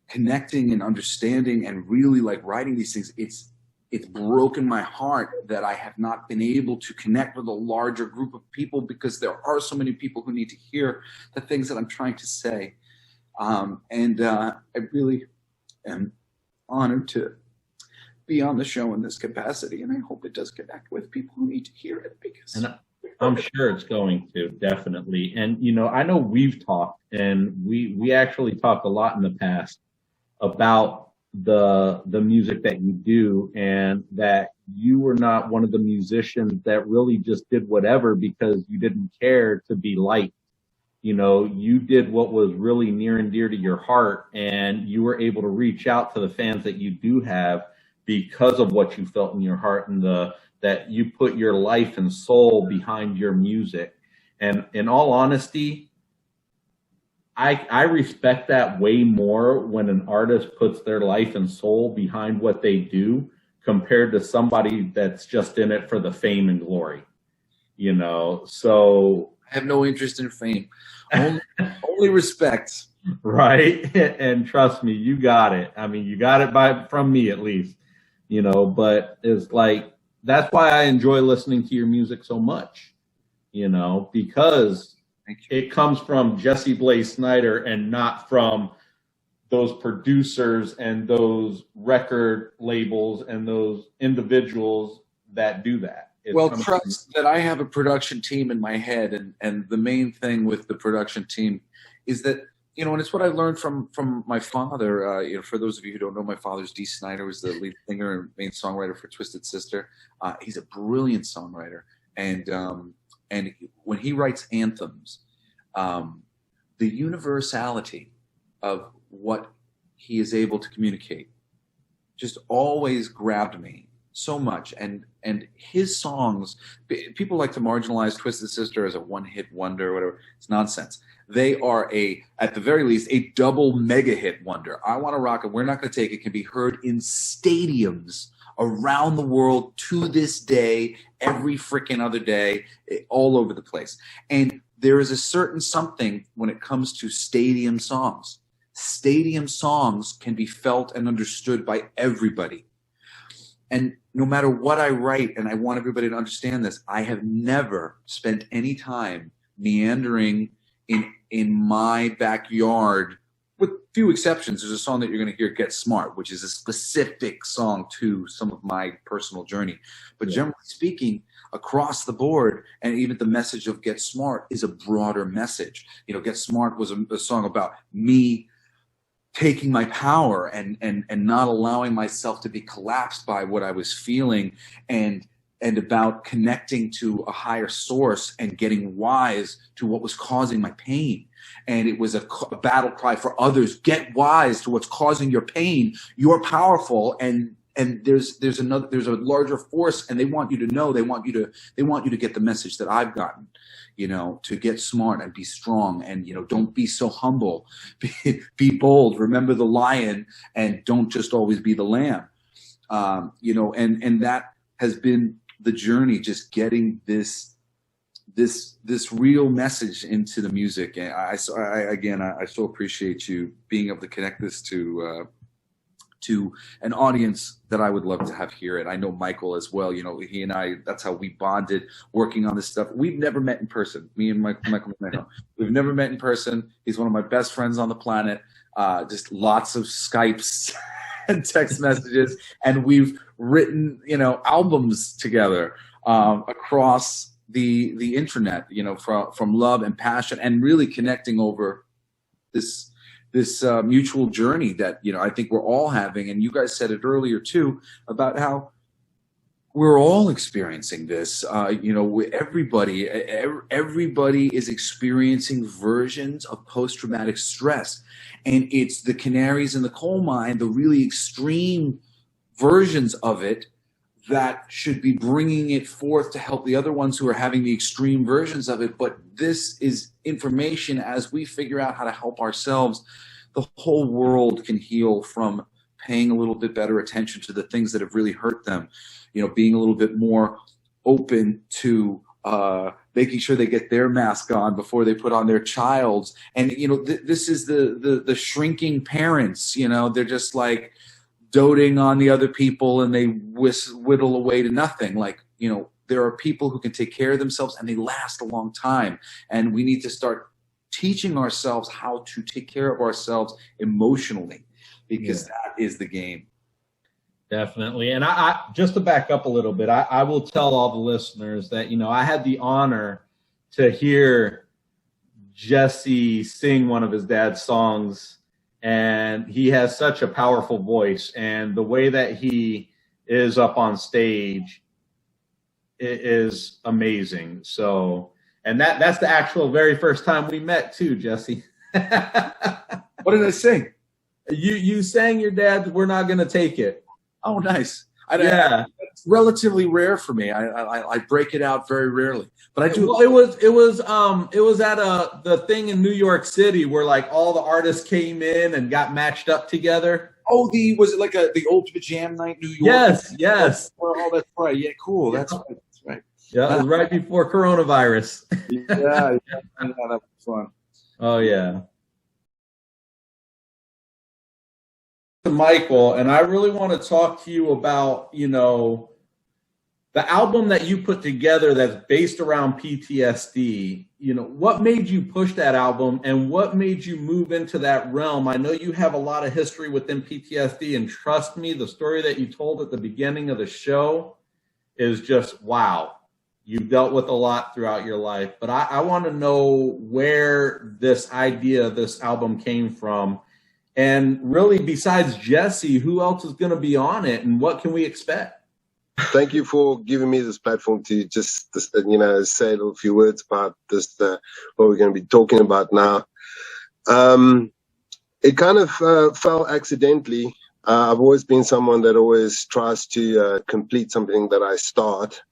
connecting and understanding and really like writing these things, it's broken my heart that I have not been able to connect with a larger group of people, because there are so many people who need to hear the things that I'm trying to say. I really am honored to be on the show in this capacity, and I hope it does connect with people who need to hear it, because I'm sure it's going to, definitely. And I know we've talked, and we actually talked a lot in the past about the music that you do, and that you were not one of the musicians that really just did whatever because you didn't care to be liked. You did what was really near and dear to your heart, and you were able to reach out to the fans that you do have because of what you felt in your heart, and that you put your life and soul behind your music. And in all honesty, I respect that way more when an artist puts their life and soul behind what they do, compared to somebody that's just in it for the fame and glory. So I have no interest in fame. Only respect. Right. And trust me, you got it. I mean, you got it from me, at least, but it's like, that's why I enjoy listening to your music so much, because it comes from Jesse Blaze Snyder and not from those producers and those record labels and those individuals that do that. Trust that I have a production team in my head, and the main thing with the production team is that, and it's what I learned from my father. For those of you who don't know, my father's Dee Snider, was the lead singer and main songwriter for Twisted Sister. He's a brilliant songwriter, and when he writes anthems, the universality of what he is able to communicate just always grabbed me so much. And his songs, people like to marginalize Twisted Sister as a one-hit wonder or whatever. It's nonsense. They are at the very least, a double mega hit wonder. I Want to Rock It, We're Not Gonna Take It can be heard in stadiums around the world to this day, every freaking other day, all over the place. And there is a certain something when it comes to stadium songs. Stadium songs can be felt and understood by everybody. And no matter what I write, and I want everybody to understand this, I have never spent any time meandering in my backyard with few exceptions. There's a song that you're going to hear, Get Smart, which is a specific song to some of my personal journey. But generally speaking, across the board, and even the message of Get Smart is a broader message. You know, Get Smart was a song about me taking my power and not allowing myself to be collapsed by what I was feeling, and about connecting to a higher source and getting wise to what was causing my pain. And it was a battle cry for others: get wise to what's causing your pain. You're powerful, and there's a larger force, and they want you to know, they want you to get the message that I've gotten, you know, to get smart and be strong, and, you know, don't be so humble, be bold, remember the lion, and don't just always be the lamb. You know, and that has been the journey, just getting this real message into the music. And I so appreciate you being able to connect this to an audience that I would love to have hear it. I know Michael as well. You know, he and I, that's how we bonded working on this stuff. We've never met in person. Me and Michael, we've never met in person. He's one of my best friends on the planet. Just lots of Skypes and text messages, and we've written, you know, albums together across the internet, you know, from love and passion, and really connecting over this mutual journey that, you know, I think we're all having. And you guys said it earlier too, about how we're all experiencing this. You know, everybody is experiencing versions of post-traumatic stress, and it's the canaries in the coal mine, the really extreme versions of it, that should be bringing it forth to help the other ones who are having the extreme versions of it. But this is information as we figure out how to help ourselves. The whole world can heal from paying a little bit better attention to the things that have really hurt them. You know, being a little bit more open to making sure they get their mask on before they put on their child's. And, you know, this is the shrinking parents. You know, they're just like doting on the other people, and they whittle away to nothing. Like, you know, there are people who can take care of themselves, and they last a long time. And we need to start teaching ourselves how to take care of ourselves emotionally, because that is the game. Definitely. And I just to back up a little bit, I will tell all the listeners that, you know, I had the honor to hear Jesse sing one of his dad's songs, and he has such a powerful voice, and the way that he is up on stage is amazing. So, and that's the actual very first time we met too, Jesse. What did I sing? You sang your dad's "We're Not Gonna Take It." Oh, nice. It's relatively rare for me. I break it out very rarely, but I do. Well, it was at the thing in New York City where like all the artists came in and got matched up together. Oh, was it like the Ultimate Jam Night, New York? Yes. Oh, that's right. Yeah, cool. That's right. Yeah, it was right before coronavirus. Yeah, that was fun. Oh yeah. Michael, and I really want to talk to you about, you know, the album that you put together that's based around PTSD. You know, what made you push that album, and what made you move into that realm? I know you have a lot of history within PTSD, and trust me, the story that you told at the beginning of the show is just wow. You've dealt with a lot throughout your life, but I want to know where this idea, this album came from. And really, besides Jesse, who else is going to be on it, and what can we expect? Thank you for giving me this platform to just, you know, say a few words about this, what we're going to be talking about now. It kind of fell accidentally. I've always been someone that always tries to complete something that I start.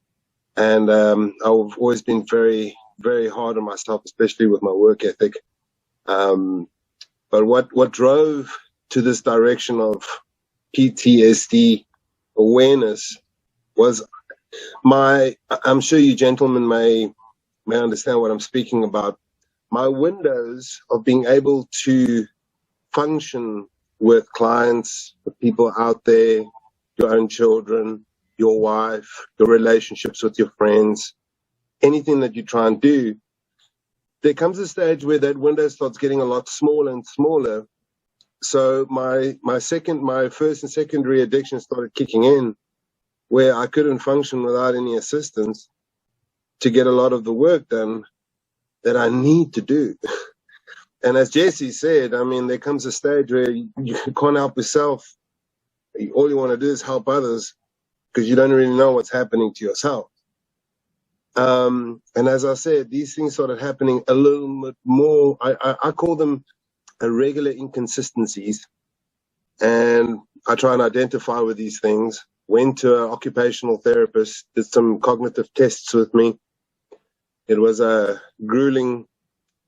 And I've always been very, very hard on myself, especially with my work ethic. But what drove to this direction of PTSD awareness was I'm sure you gentlemen may understand what I'm speaking about. My windows of being able to function with clients, with people out there, your own children, your wife, your relationships with your friends, anything that you try and do, there comes a stage where that window starts getting a lot smaller and smaller, So my first and secondary addiction started kicking in, where I couldn't function without any assistance to get a lot of the work done that I need to do. And as Jesse said, I mean, there comes a stage where you can't help yourself. All you want to do is help others because you don't really know what's happening to yourself. And as I said, these things started happening a little bit more. I call them irregular inconsistencies. And I try and identify with these things. Went to an occupational therapist, did some cognitive tests with me. It was a grueling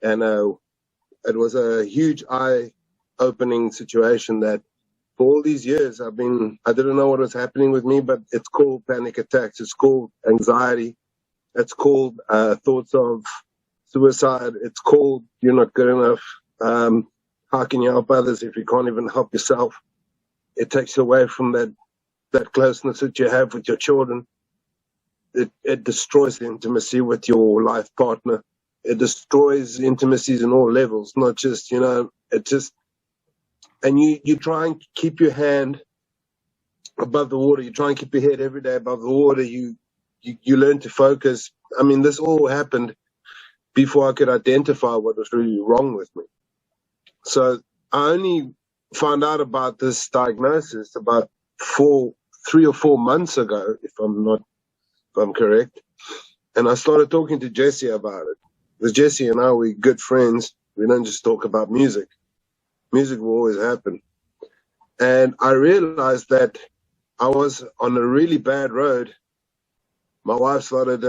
and it was a huge eye-opening situation that for all these years I didn't know what was happening with me, but it's called panic attacks. It's called anxiety. It's called thoughts of suicide. It's called you're not good enough. How can you help others if you can't even help yourself? It takes you away from that closeness that you have with your children. It destroys the intimacy with your life partner. It destroys intimacies in all levels, not just, and you try and keep your hand above the water. You try and keep your head every day above the water. You learn to focus. I mean, this all happened before I could identify what was really wrong with me. So I only found out about this diagnosis about 3 or 4 months ago, if I'm correct. And I started talking to Jesse about it. Because Jesse and I, we're good friends. We don't just talk about music. Music will always happen. And I realized that I was on a really bad road. My wife started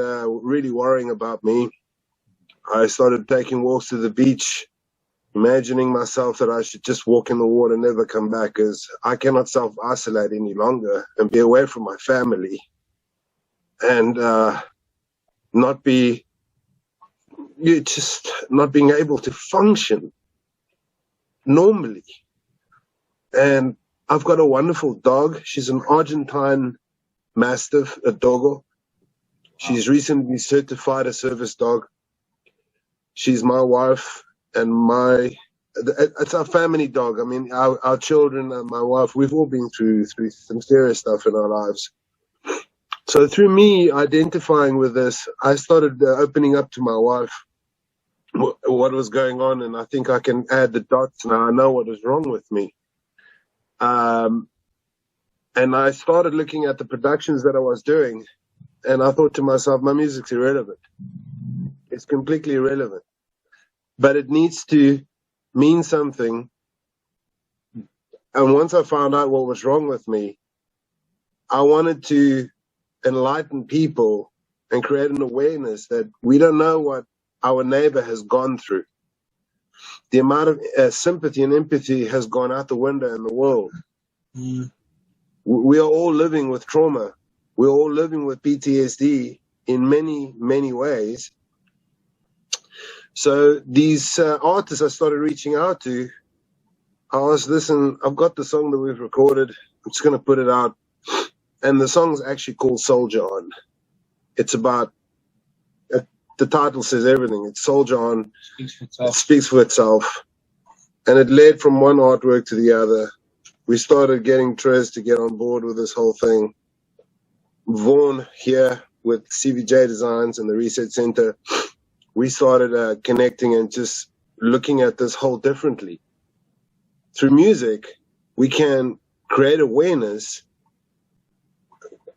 really worrying about me. I started taking walks to the beach, imagining myself that I should just walk in the water and never come back, because I cannot self-isolate any longer and be away from my family and not being able to function normally. And I've got a wonderful dog. She's an Argentine Mastiff, a doggo. She's recently certified a service dog. She's my wife and it's our family dog. I mean, our children and my wife, we've all been through some serious stuff in our lives. So through me identifying with this, I started opening up to my wife what was going on, and I think I can add the dots now. I know what is wrong with me. And I started looking at the productions that I was doing, and I thought to myself, my music's irrelevant. It's completely irrelevant. But it needs to mean something. And once I found out what was wrong with me, I wanted to enlighten people and create an awareness that we don't know what our neighbor has gone through. The amount of sympathy and empathy has gone out the window in the world. We are all living with trauma. We're all living with PTSD in many, many ways. So these artists I started reaching out to, I was, listen, I've got the song that we've recorded. I'm just going to put it out. And the song's actually called Soldier On. It's about, the title says everything. It's Soldier On. It speaks for itself. And it led from one artwork to the other. We started getting Trez to get on board with this whole thing. Vaughn here with CVJ Designs and the Reset Center. We started connecting and just looking at this whole differently. Through music, we can create awareness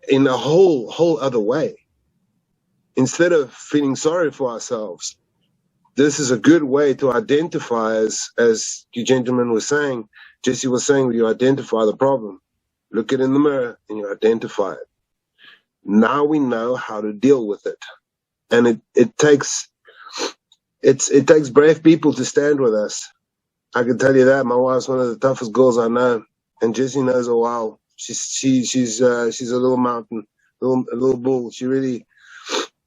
in a whole other way. Instead of feeling sorry for ourselves, this is a good way to identify, as you gentlemen were saying, Jesse was saying, you identify the problem. Look it in the mirror and you identify it. Now we know how to deal with it. And it takes brave people to stand with us. I can tell you that. My wife's one of the toughest girls I know, and Jessie knows her well. She's a little mountain, a little bull. She really.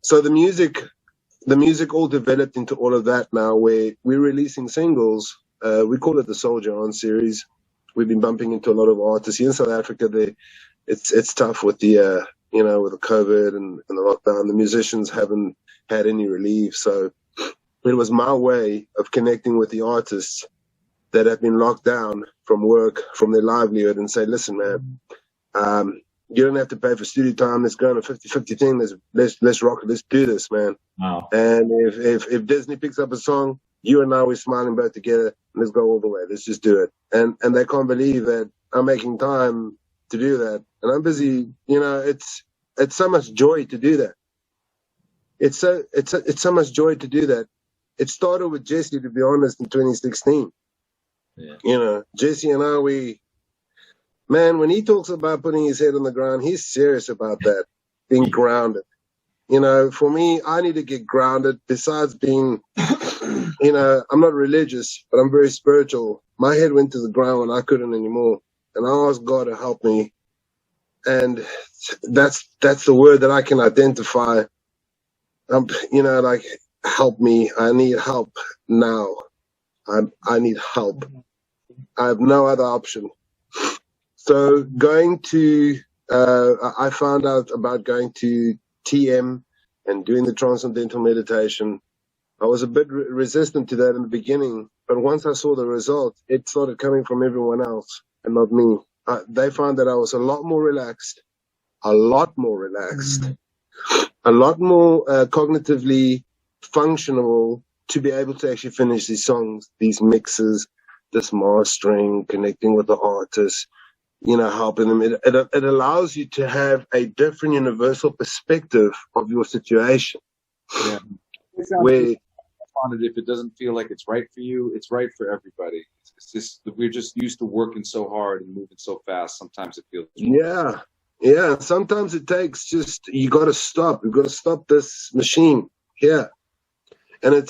So the music all developed into all of that now. Where we're releasing singles. We call it the Soldier On series. We've been bumping into a lot of artists here in South Africa. It's tough with the with the COVID and the lockdown. The musicians haven't had any relief, so it was my way of connecting with the artists that have been locked down from work, from their livelihood, and say, listen, man, you don't have to pay for studio time. Let's go on a 50-50 thing. Let's rock it. Let's do this, man. Wow. And if Disney picks up a song, you and I, we're smiling both together. Let's go all the way. Let's just do it. And they can't believe that I'm making time to do that. And I'm busy. You know, it's so much joy to do that. It's so much joy to do that. It started with Jesse, to be honest, in 2016. Yeah. You know, Jesse and I, man, when he talks about putting his head on the ground, he's serious about that, being grounded. You know, for me, I need to get grounded. Besides being, you know, I'm not religious, but I'm very spiritual. My head went to the ground when I couldn't anymore. And I asked God to help me. And that's the word that I can identify. You know, like, help me. I need help now. I need help. I have no other option. So I found out about going to TM and doing the transcendental meditation. I was a bit resistant to that in the beginning, but once I saw the result, it started coming from everyone else and not me. They found that I was a lot more relaxed, a lot more cognitively functional to be able to actually finish these songs, these mixes, this mastering, connecting with the artists, you know, helping them. It allows you to have a different universal perspective of your situation. Yeah. If it doesn't feel like it's right for you, it's right for everybody. It's just, we're just used to working so hard and moving so fast. Sometimes it feels. Yeah. Sometimes it takes you got to stop. You've got to stop this machine here. And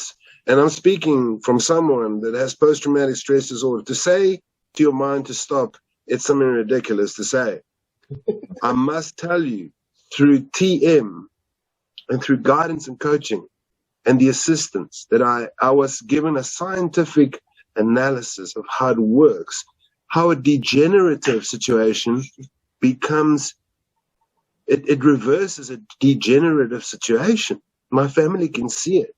I'm speaking from someone that has post-traumatic stress disorder. To say to your mind to stop, it's something ridiculous to say. I must tell you, through TM and through guidance and coaching and the assistance, that I was given a scientific analysis of how it works, how a degenerative situation becomes, it reverses a degenerative situation. My family can see it.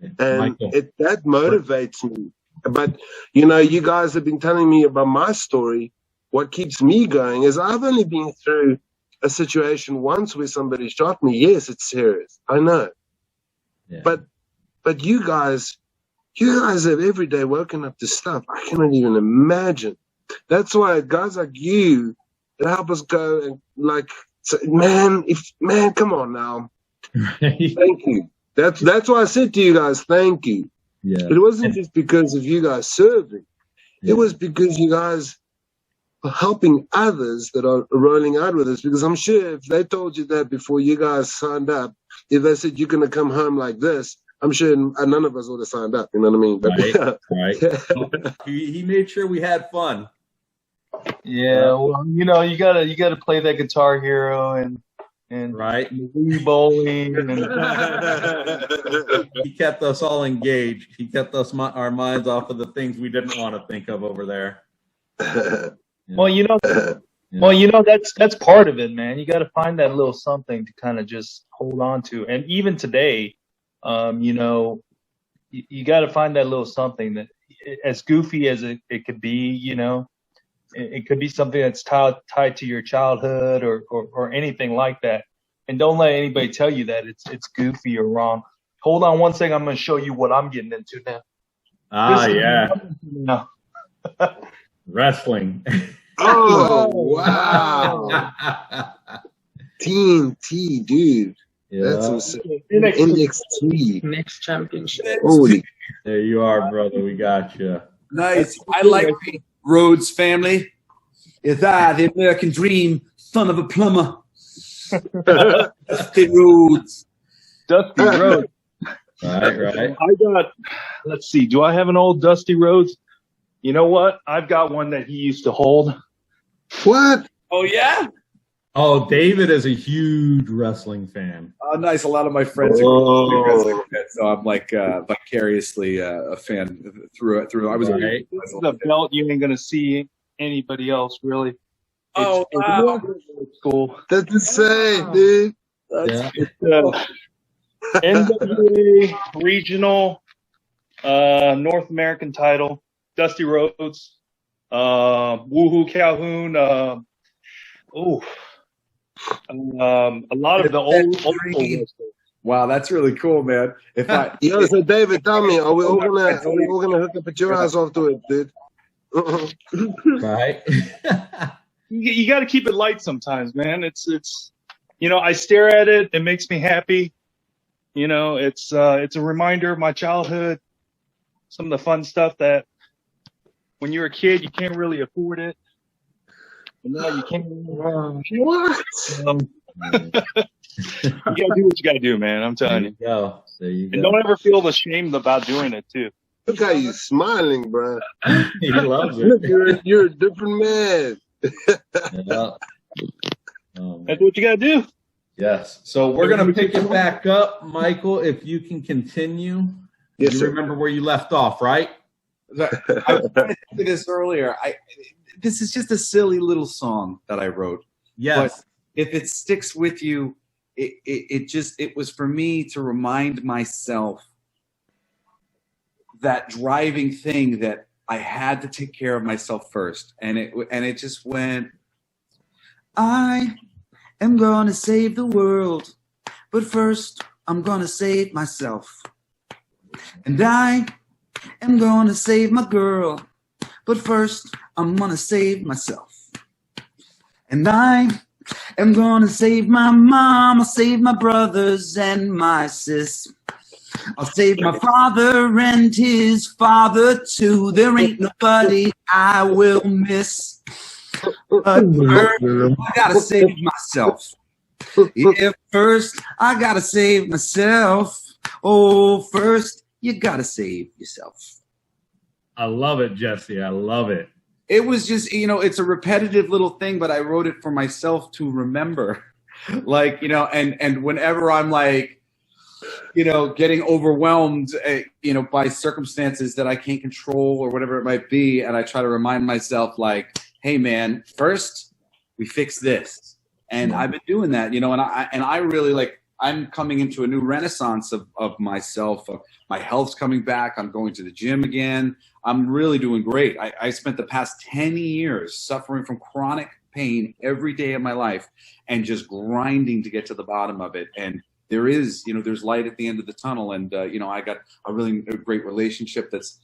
And that motivates me. But, you know, you guys have been telling me about my story. What keeps me going is I've only been through a situation once where somebody shot me. Yes, it's serious. I know. Yeah. But you guys have every day woken up to stuff I cannot even imagine. That's why guys like you that help us go and like, man, come on now. Thank you. That's why I said to you guys, thank you. Yeah. It wasn't just because of you guys serving. Yeah. It was because you guys are helping others that are rolling out with us. Because I'm sure if they told you that before you guys signed up, if they said you're going to come home like this, I'm sure none of us would have signed up. You know what I mean? But, right. He made sure we had fun. Yeah. Well, you know, you gotta play that Guitar Hero and right, bowling. He kept us all engaged. He kept our minds off of the things we didn't want to think of over there. Yeah. Well, you know, that's part of it, man. You got to find that little something to kind of just hold on to. And even today, you know, you got to find that little something that, as goofy as it could be, you know. It could be something that's tied to your childhood or anything like that. And don't let anybody tell you that it's goofy or wrong. Hold on one second. I'm going to show you what I'm getting into now. Yeah. Wrestling. Oh, wow. TNT, dude. Yeah. That's NXT. Next championship. Holy. There you are, brother. We got you. Nice. I like Rhodes family. Is I the American dream, son of a plumber? Dusty Rhodes. Dusty Rhodes. Right. Let's see. Do I have an old Dusty Rhodes? You know what? I've got one that he used to hold. What? Oh, yeah? Oh, David is a huge wrestling fan. Oh, nice. A lot of my friends are wrestling fans, so I'm like vicariously a fan through. I was right. This is a belt you ain't gonna see anybody else really. Wow. It's cool. That's insane, dude. It's NWA regional North American title. Dusty Rhodes, Woohoo Calhoun, a lot of the old wrestlers. Wow, that's really cool, man. If I Yo, so David, tell me, are we all gonna hook up at your house afterwards, dude? Right. You got to keep it light sometimes, man. It's I stare at it. It makes me happy. It's a reminder of my childhood. Some of the fun stuff that when you're a kid, you can't really afford it. And now you can. What? You gotta do what you gotta do, man. I'm telling you. Go. There you go. And don't ever feel ashamed about doing it too. Look how you smiling, bro. He loves Look, it. you're a different man. Yeah. That's what you gotta do. Yes. So we're gonna pick it back up, Michael. If you can continue. Yes, You sir. remember where you left off, right? I was trying to think of this earlier. This is just a silly little song that I wrote. Yes. But if it sticks with you, it was for me to remind myself that driving thing that I had to take care of myself first. And it just went, I am gonna save the world, but first I'm gonna save myself. And I am gonna save my girl, but first I'm gonna save myself. And I am gonna save my mom, I'll save my brothers and my sis. I'll save my father and his father too. There ain't nobody I will miss. But first, I gotta save myself. Yeah, first I gotta save myself. Oh, first you gotta save yourself. I love it, Jesse. I love it. It was just, it's a repetitive little thing, but I wrote it for myself to remember. Like, and whenever I'm like, getting overwhelmed, by circumstances that I can't control or whatever it might be, and I try to remind myself, like, hey, man, first we fix this. And I've been doing that, and I really I'm coming into a new renaissance of myself. My health's coming back. I'm going to the gym again. I'm really doing great. I spent the past 10 years suffering from chronic pain every day of my life and just grinding to get to the bottom of it. And there is, there's light at the end of the tunnel. And, I got a really great relationship that's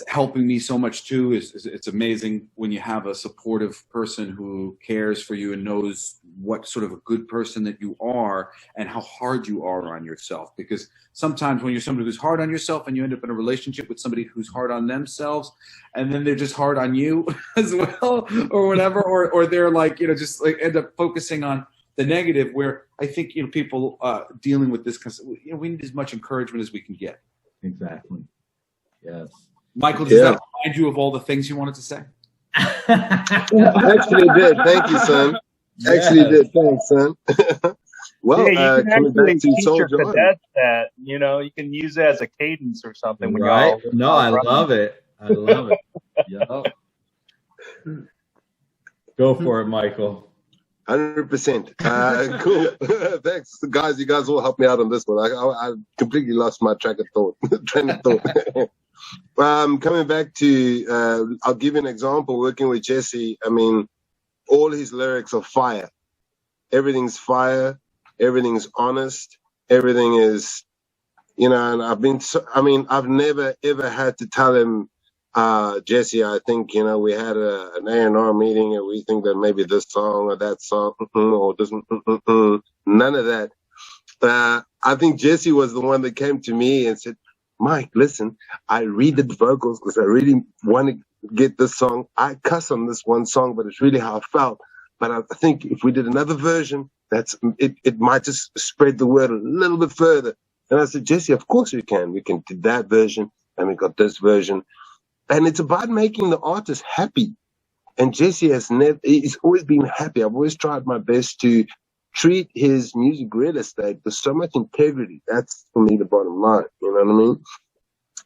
helping me so much too. It's amazing when you have a supportive person who cares for you and knows what sort of a good person that you are and how hard you are on yourself. Because sometimes when you're somebody who's hard on yourself and you end up in a relationship with somebody who's hard on themselves, and then they're just hard on you as well, or whatever, or they're just end up focusing on the negative, where I think, people dealing with this, we need as much encouragement as we can get. Exactly. Yes. Michael, does that remind you of all the things you wanted to say? Actually did. Thank you, son. Actually did. Thanks, son. Well, yeah, you can coming back actually to teach Soul your John. cadets that, you can use it as a cadence or something. When Right? you're No, I love it. I love it. Yeah. Go for it, Michael. 100%. Cool. Thanks, guys. You guys all helped me out on this one. I completely lost my train of thought. Coming back to, I'll give you an example. Working with Jesse, I mean, all his lyrics are fire. Everything's fire. Everything's honest. Everything is, and I've never ever had to tell him, Jesse, I think, we had an A&R meeting and we think that maybe this song or that song or this, none of that. I think Jesse was the one that came to me and said, Mike, listen, I redid the vocals because I really want to get this song. I cuss on this one song, but it's really how I felt. But I think if we did another version, it might just spread the word a little bit further. And I said, Jesse, of course we can. We can do that version, and we got this version. And it's about making the artist happy. And Jesse he's always been happy. I've always tried my best to treat his music real estate with so much integrity. That's, for me, the bottom line. You know what I mean?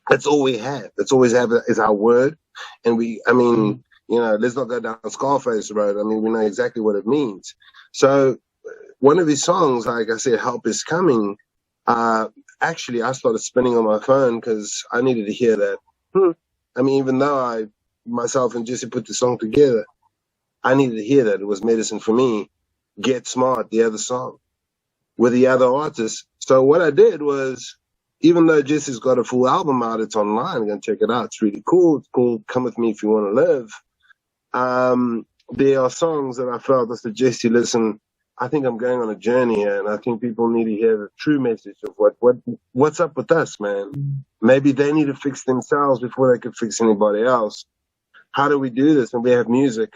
That's all we have. That's all we have is our word. And let's not go down Scarface Road. I mean, we know exactly what it means. So one of his songs, like I said, Help Is Coming, actually I started spinning on my phone because I needed to hear that. I mean, even though myself and Jesse put the song together, I needed to hear that. It was medicine for me. Get Smart, the other song, with the other artists. So what I did was, even though Jesse's got a full album out, it's online. Go and check it out. It's really cool. It's called Come With Me If You Want to Live. There are songs that I felt I said, Jesse, listen, I think I'm going on a journey here, and I think people need to hear the true message of what's up with us, man. Maybe they need to fix themselves before they could fix anybody else. How do we do this? And we have music.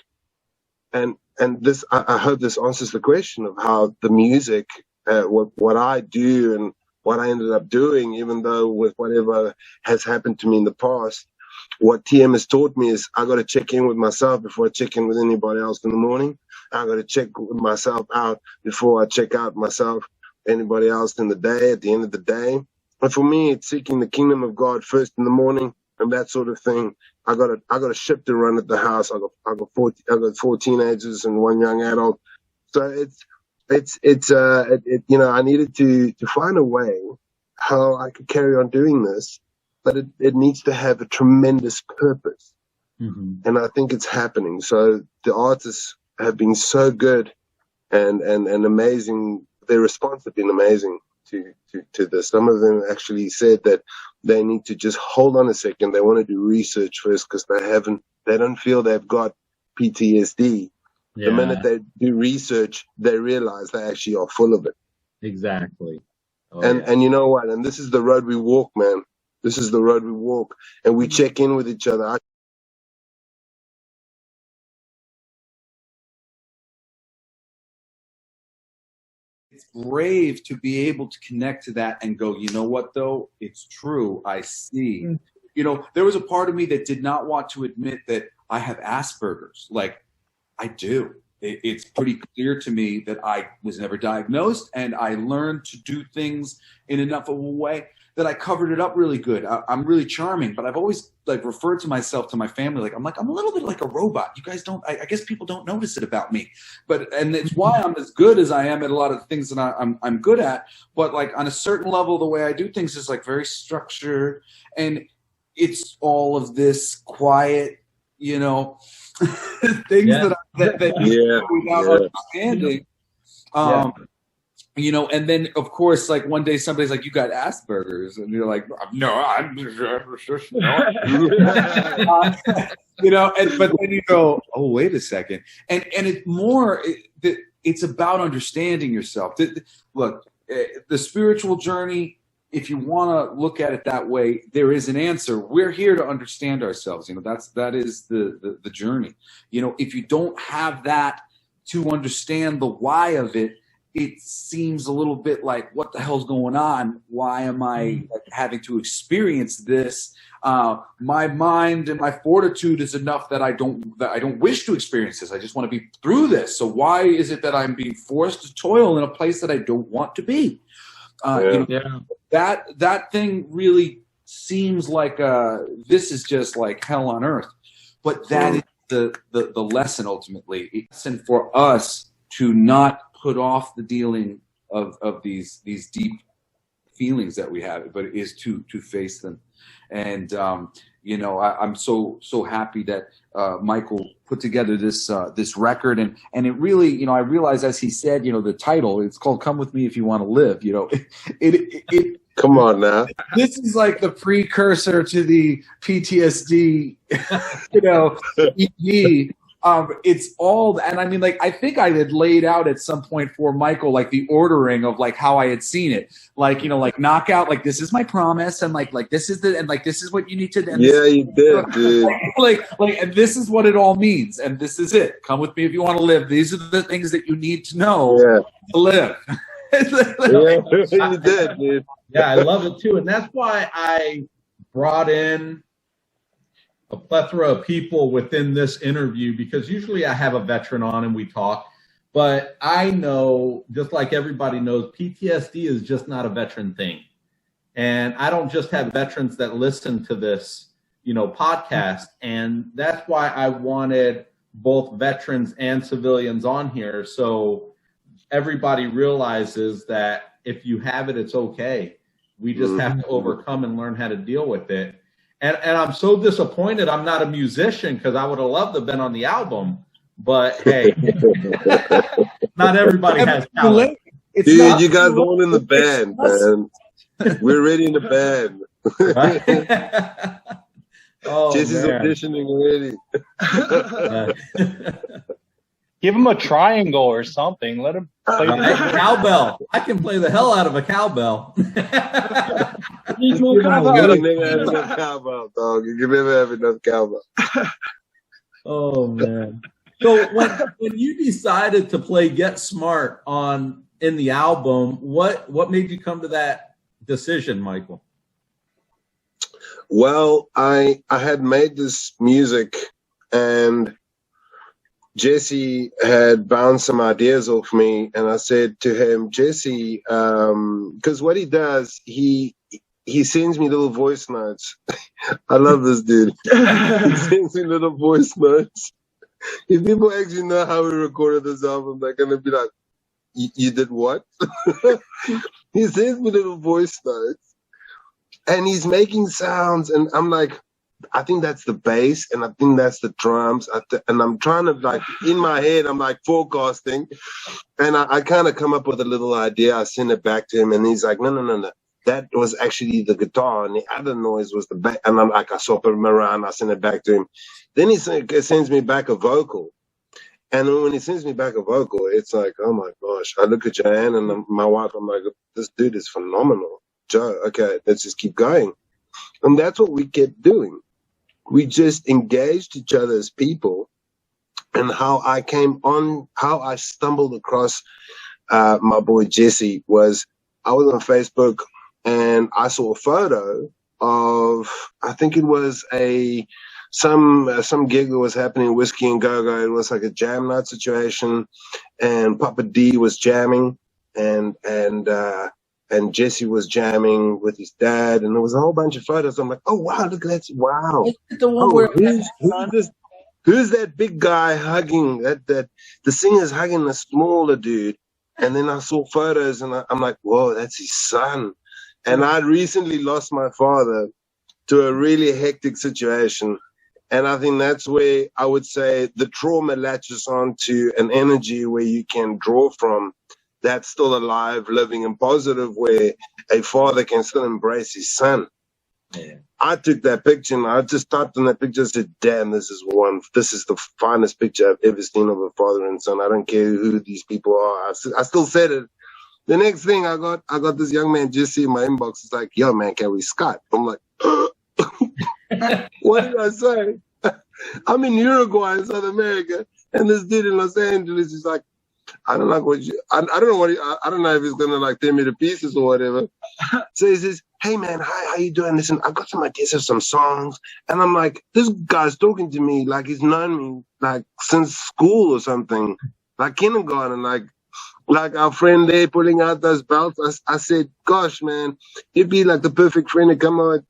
And this, I hope this answers the question of how the music, what I do and what I ended up doing, even though with whatever has happened to me in the past, what TM has taught me is I got to check in with myself before I check in with anybody else in the morning. I got to check myself out before I check out myself, anybody else in the day, at the end of the day. And for me, it's seeking the kingdom of God first in the morning and that sort of thing. I got a ship to run at the house. I got four teenagers and one young adult. So I needed to find a way how I could carry on doing this, but it needs to have a tremendous purpose. Mm-hmm. And I think it's happening. So the artists have been so good and amazing. Their response has been amazing to this. Some of them actually said that they need to just hold on a second. They want to do research first because they don't feel they've got PTSD. Yeah. The minute they do research, they realize they actually are full of it. Exactly. And you know what? And this is the road we walk, man. This is the road we walk, and we check in with each other. It's brave to be able to connect to that and go, you know what, though? It's true. I see. You know, there was a part of me that did not want to admit that I have Asperger's. Like, I do. It's pretty clear to me that I was never diagnosed, and I learned to do things in enough of a way that I covered it up really good. I'm really charming, but I've always referred to myself to my family I'm a little bit like a robot. You guys don't. I guess people don't notice it about me, and it's why I'm as good as I am at a lot of the things that I'm good at. But on a certain level, the way I do things is very structured, and it's all of this quiet, things that without understanding. And then of course, one day somebody's like, "You got Asperger's," and you're like, "No, I'm just no." But then you go, "Oh, wait a second," and it's more. It's about understanding yourself. Look, the spiritual journey. If you want to look at it that way, there is an answer. We're here to understand ourselves. That is the journey. If you don't have that to understand the why of it, it seems a little bit like, what the hell's going on? Why am I having to experience this? My mind and my fortitude is enough that I don't wish to experience this. I just want to be through this. So why is it that I'm being forced to toil in a place that I don't want to be? That thing really seems like this is just like hell on earth, but that is the lesson ultimately. It's lesson for us to not put off the dealing of these deep feelings that we have, but it is to face them. And I'm so happy that Michael put together this record, and it really, I realized, as he said, the title, it's called "Come With Me If You Want to Live." It come on now. This is like the precursor to the PTSD, EP. It's all, and I mean, I think I had laid out at some point for Michael, the ordering of how I had seen it, knockout, this is my promise, and this is this is what you need to do. You did, dude. And this is what it all means, and this is it. Come with me if you want to live. These are the things that you need to know to live. You did, dude. Yeah, I love it too, and that's why I brought in a plethora of people within this interview, because usually I have a veteran on and we talk, but I know, just like everybody knows, PTSD is just not a veteran thing. And I don't just have veterans that listen to this, podcast. And that's why I wanted both veterans and civilians on here. So everybody realizes that if you have it, it's okay. We just have to overcome and learn how to deal with it. And I'm so disappointed I'm not a musician because I would have loved to have been on the album. But hey, not everybody has talent. Dude, you guys want in the band, man. We're ready in the band. Right? Oh, Jesse's man. auditioning already. Give him a triangle or something. Let him play cowbell. I can play the hell out of a cowbell. You can never have enough cowbell, dog. You can never have enough cowbell. Oh man. So when you decided to play Get Smart in the album, what made you come to that decision, Michael? Well, I had made this music, and Jesse had bounced some ideas off me, and I said to him, Jesse, because what he does, he sends me little voice notes. I love this dude. He sends me little voice notes. If people actually know how we recorded this album, they're gonna be like, "You did what?" He sends me little voice notes, and he's making sounds, and I'm like, I think that's the bass, and I think that's the drums, and I'm trying to, like, in my head, I'm like forecasting, and I kind of come up with a little idea. I send it back to him, and he's like, no. That was actually the guitar, and the other noise was the bass. And I'm like, I swap him around, I send it back to him. Then he sends me back a vocal. And then when he sends me back a vocal, it's like, oh my gosh. I look at Joanne and my wife, I'm like, this dude is phenomenal. Joe, okay, let's just keep going. And that's what we kept doing. We just engaged each other as people. And how I stumbled across my boy Jesse was, I was on Facebook and I saw a photo of, I think it was some gig that was happening, Whiskey and Go-Go. It was like a jam night situation, and Papa D was jamming, and Jesse was jamming with his dad, and there was a whole bunch of photos. I'm like, oh wow, look at that! Wow, the one where who's that big guy hugging that the singer's hugging the smaller dude? And then I saw photos, and I'm like, whoa, that's his son. And I recently lost my father to a really hectic situation. And I think that's where I would say the trauma latches onto an energy where you can draw from that's still alive, living, and positive, where a father can still embrace his son. Yeah. I took that picture, and I just typed in that picture and said, damn, this is the finest picture I've ever seen of a father and son. I don't care who these people are. I still said it. The next thing I got this young man Jesse in my inbox. It's like, yo, man, can we Skype? I'm like, what did I say? I'm in Uruguay in South America, and this dude in Los Angeles is like, I don't like what you. I don't know if he's gonna like tear me to pieces or whatever. So he says, "Hey man, hi, how you doing? Listen, I've got some ideas of some songs." And I'm like, this guy's talking to me like he's known me like since school or something, like kindergarten, like our friend there pulling out those belts. I said, gosh, man, he'd be like the perfect friend to come out.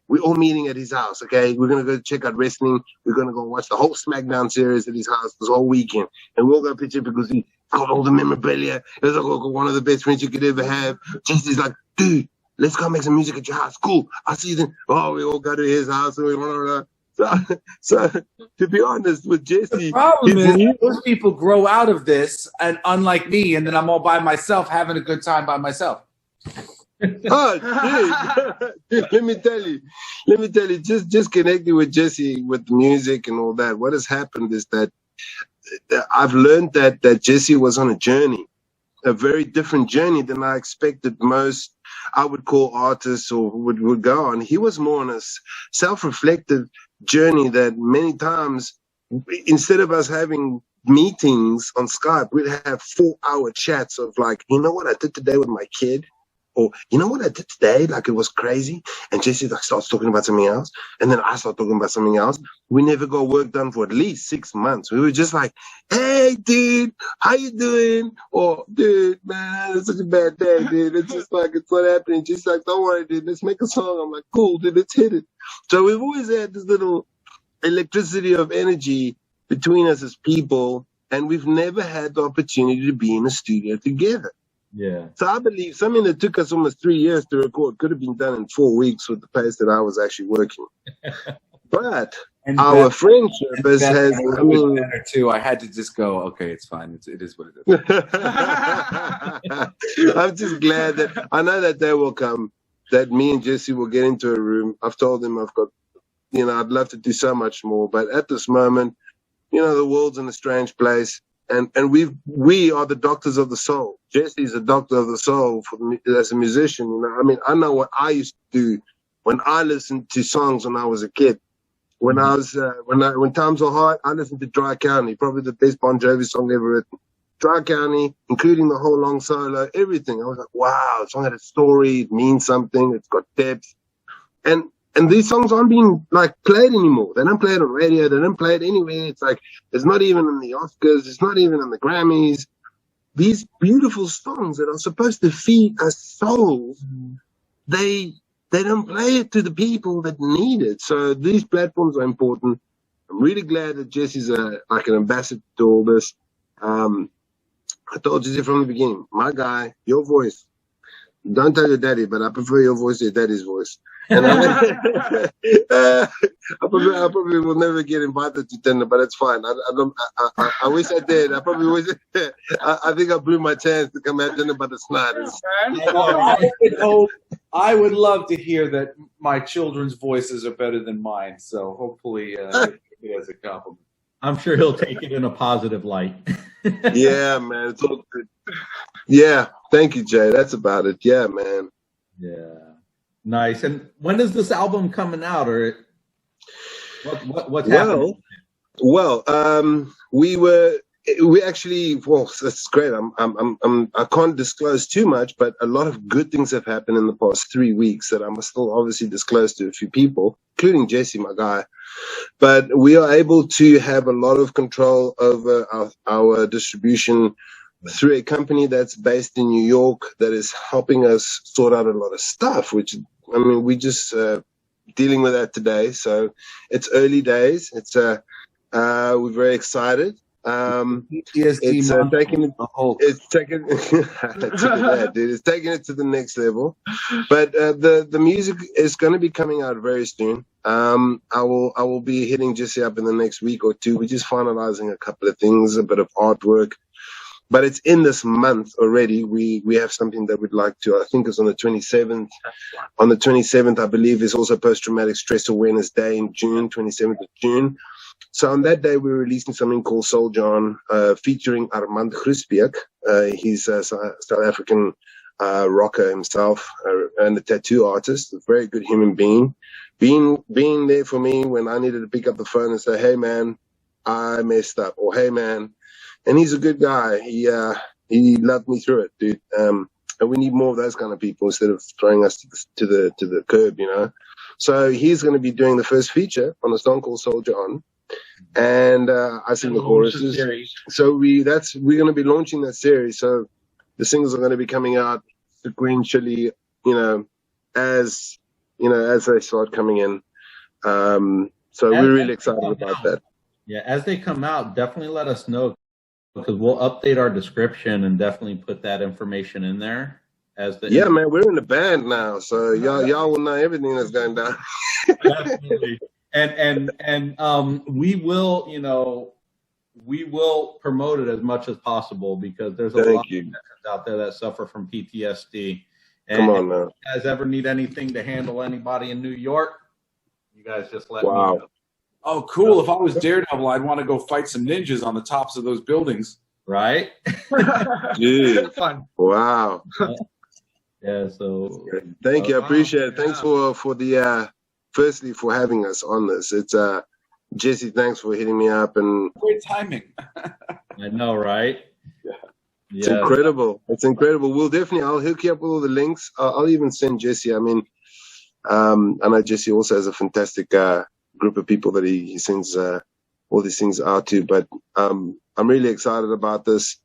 We're all meeting at his house, okay? We're going to go check out wrestling. We're going to go watch the whole SmackDown series at his house this whole weekend. And we're all going to pitch it because he got all the memorabilia. It was like one of the best friends you could ever have. Jesse's like, dude, let's go make some music at your house. Cool. I'll see you then. Oh, we all go to his house and we blah. So to be honest with Jesse, the problem is most people grow out of this, and unlike me, and then I'm all by myself having a good time by myself. Oh, dude, let me tell you, just connecting with Jesse with the music and all that. What has happened is that I've learned that Jesse was on a journey, a very different journey than I expected most I would call artists or would go on. He was more on a self-reflective journey that many times, instead of us having meetings on Skype, we'd have 4-hour chats of like, you know what I did today with my kid? Or, you know what I did today? Like, it was crazy. And Jesse like starts talking about something else. And then I start talking about something else. We never got work done for at least 6 months. We were just like, hey, dude, how you doing? Or, dude, man, it's such a bad day, dude. It's just like, it's not happening. Just like, don't worry, dude, let's make a song. I'm like, cool, dude, let's hit it. So we've always had this little electricity of energy between us as people. And we've never had the opportunity to be in a studio together. Yeah. So I believe something that took us almost 3 years to record could have been done in 4 weeks with the pace that I was actually working. But And our better, friendship and has, better, I it was mean, better too. I had to just go, okay, it's fine. It is what it is. I'm just glad that I know that day will come, that me and Jesse will get into a room. I've told him I've got, I'd love to do so much more, but at this moment, the world's in a strange place, and we are the doctors of the soul. Jesse's a doctor of the soul for me as a musician. I mean, I know what I used to do when I listened to songs when I was a kid. When I was when times were hard, I listened to Dry County, probably the best Bon Jovi song ever written. Dry County, including the whole long solo, everything. I was like, wow, the song had a story, it means something, it's got depth. And these songs aren't being played anymore. They don't play it on radio, they don't play it anywhere. It's like it's not even in the Oscars, it's not even in the Grammys. These beautiful songs that are supposed to feed us souls, they don't play it to the people that need it. So these platforms are important. I'm really glad that Jesse's like an ambassador to all this. I told Jesse from the beginning, my guy, your voice. Don't tell your daddy, but I prefer your voice to your daddy's voice. And I probably will never get invited to dinner, but it's fine. I wish I did. I probably wish. I think I blew my chance to come at dinner, but it's not. I would love to hear that my children's voices are better than mine. So hopefully, it as a compliment. I'm sure he'll take it in a positive light. Yeah, man. It's all good. Yeah. Thank you, Jay. That's about it. Yeah, man. Yeah. Nice. And when is this album coming out, or what's happening? Well, we actually, that's great. I can't disclose too much, but a lot of good things have happened in the past 3 weeks that I must still obviously disclose to a few people, including Jesse, my guy. But we are able to have a lot of control over our distribution through a company that's based in New York that is helping us sort out a lot of stuff, which, I mean, we just dealing with that today. So it's early days. It's we're very excited. It's taking it to the next level. But the music is going to be coming out very soon. I will be hitting Jesse up in the next week or two. We're just finalizing a couple of things, a bit of artwork. But it's in this month already. We have something that we'd like to, I think it's on the 27th. On the 27th, I believe, is also Post-Traumatic Stress Awareness Day in June, 27th of June. So on that day, we're releasing something called Soldier On, featuring Armand Gruspiek. He's a South African rocker himself and a tattoo artist, a very good human being. Being there for me when I needed to pick up the phone and say, hey, man, I messed up, or hey, man. And he's a good guy. He loved me through it, dude. And we need more of those kind of people instead of throwing us to the curb, So he's going to be doing the first feature on a song called Soldier On, and I sing the choruses. So we're going to be launching that series. So the singles are going to be coming out sequentially, as they start coming in. So we're really excited about that. Yeah, as they come out, definitely let us know, because we'll update our description and definitely put that information in there. Man, we're in the band now, so y'all will know everything that's going down. Definitely. And we will promote it as much as possible, because there's a lot of veterans out there that suffer from PTSD. And come on, man. If you guys ever need anything to handle anybody in New York, you guys just let me know. Oh, cool. If I was Daredevil, I'd want to go fight some ninjas on the tops of those buildings. Right? Dude. Fun. Wow. Yeah, so thank you. I appreciate it. Thanks for the firstly for having us on this. It's Jesse, thanks for hitting me up, and great timing. I know, right? Yeah. It's incredible. It's incredible. I'll hook you up with all the links. I'll even send Jesse. I mean, I know Jesse also has a fantastic group of people that he sends all these things out to, but I'm really excited about this.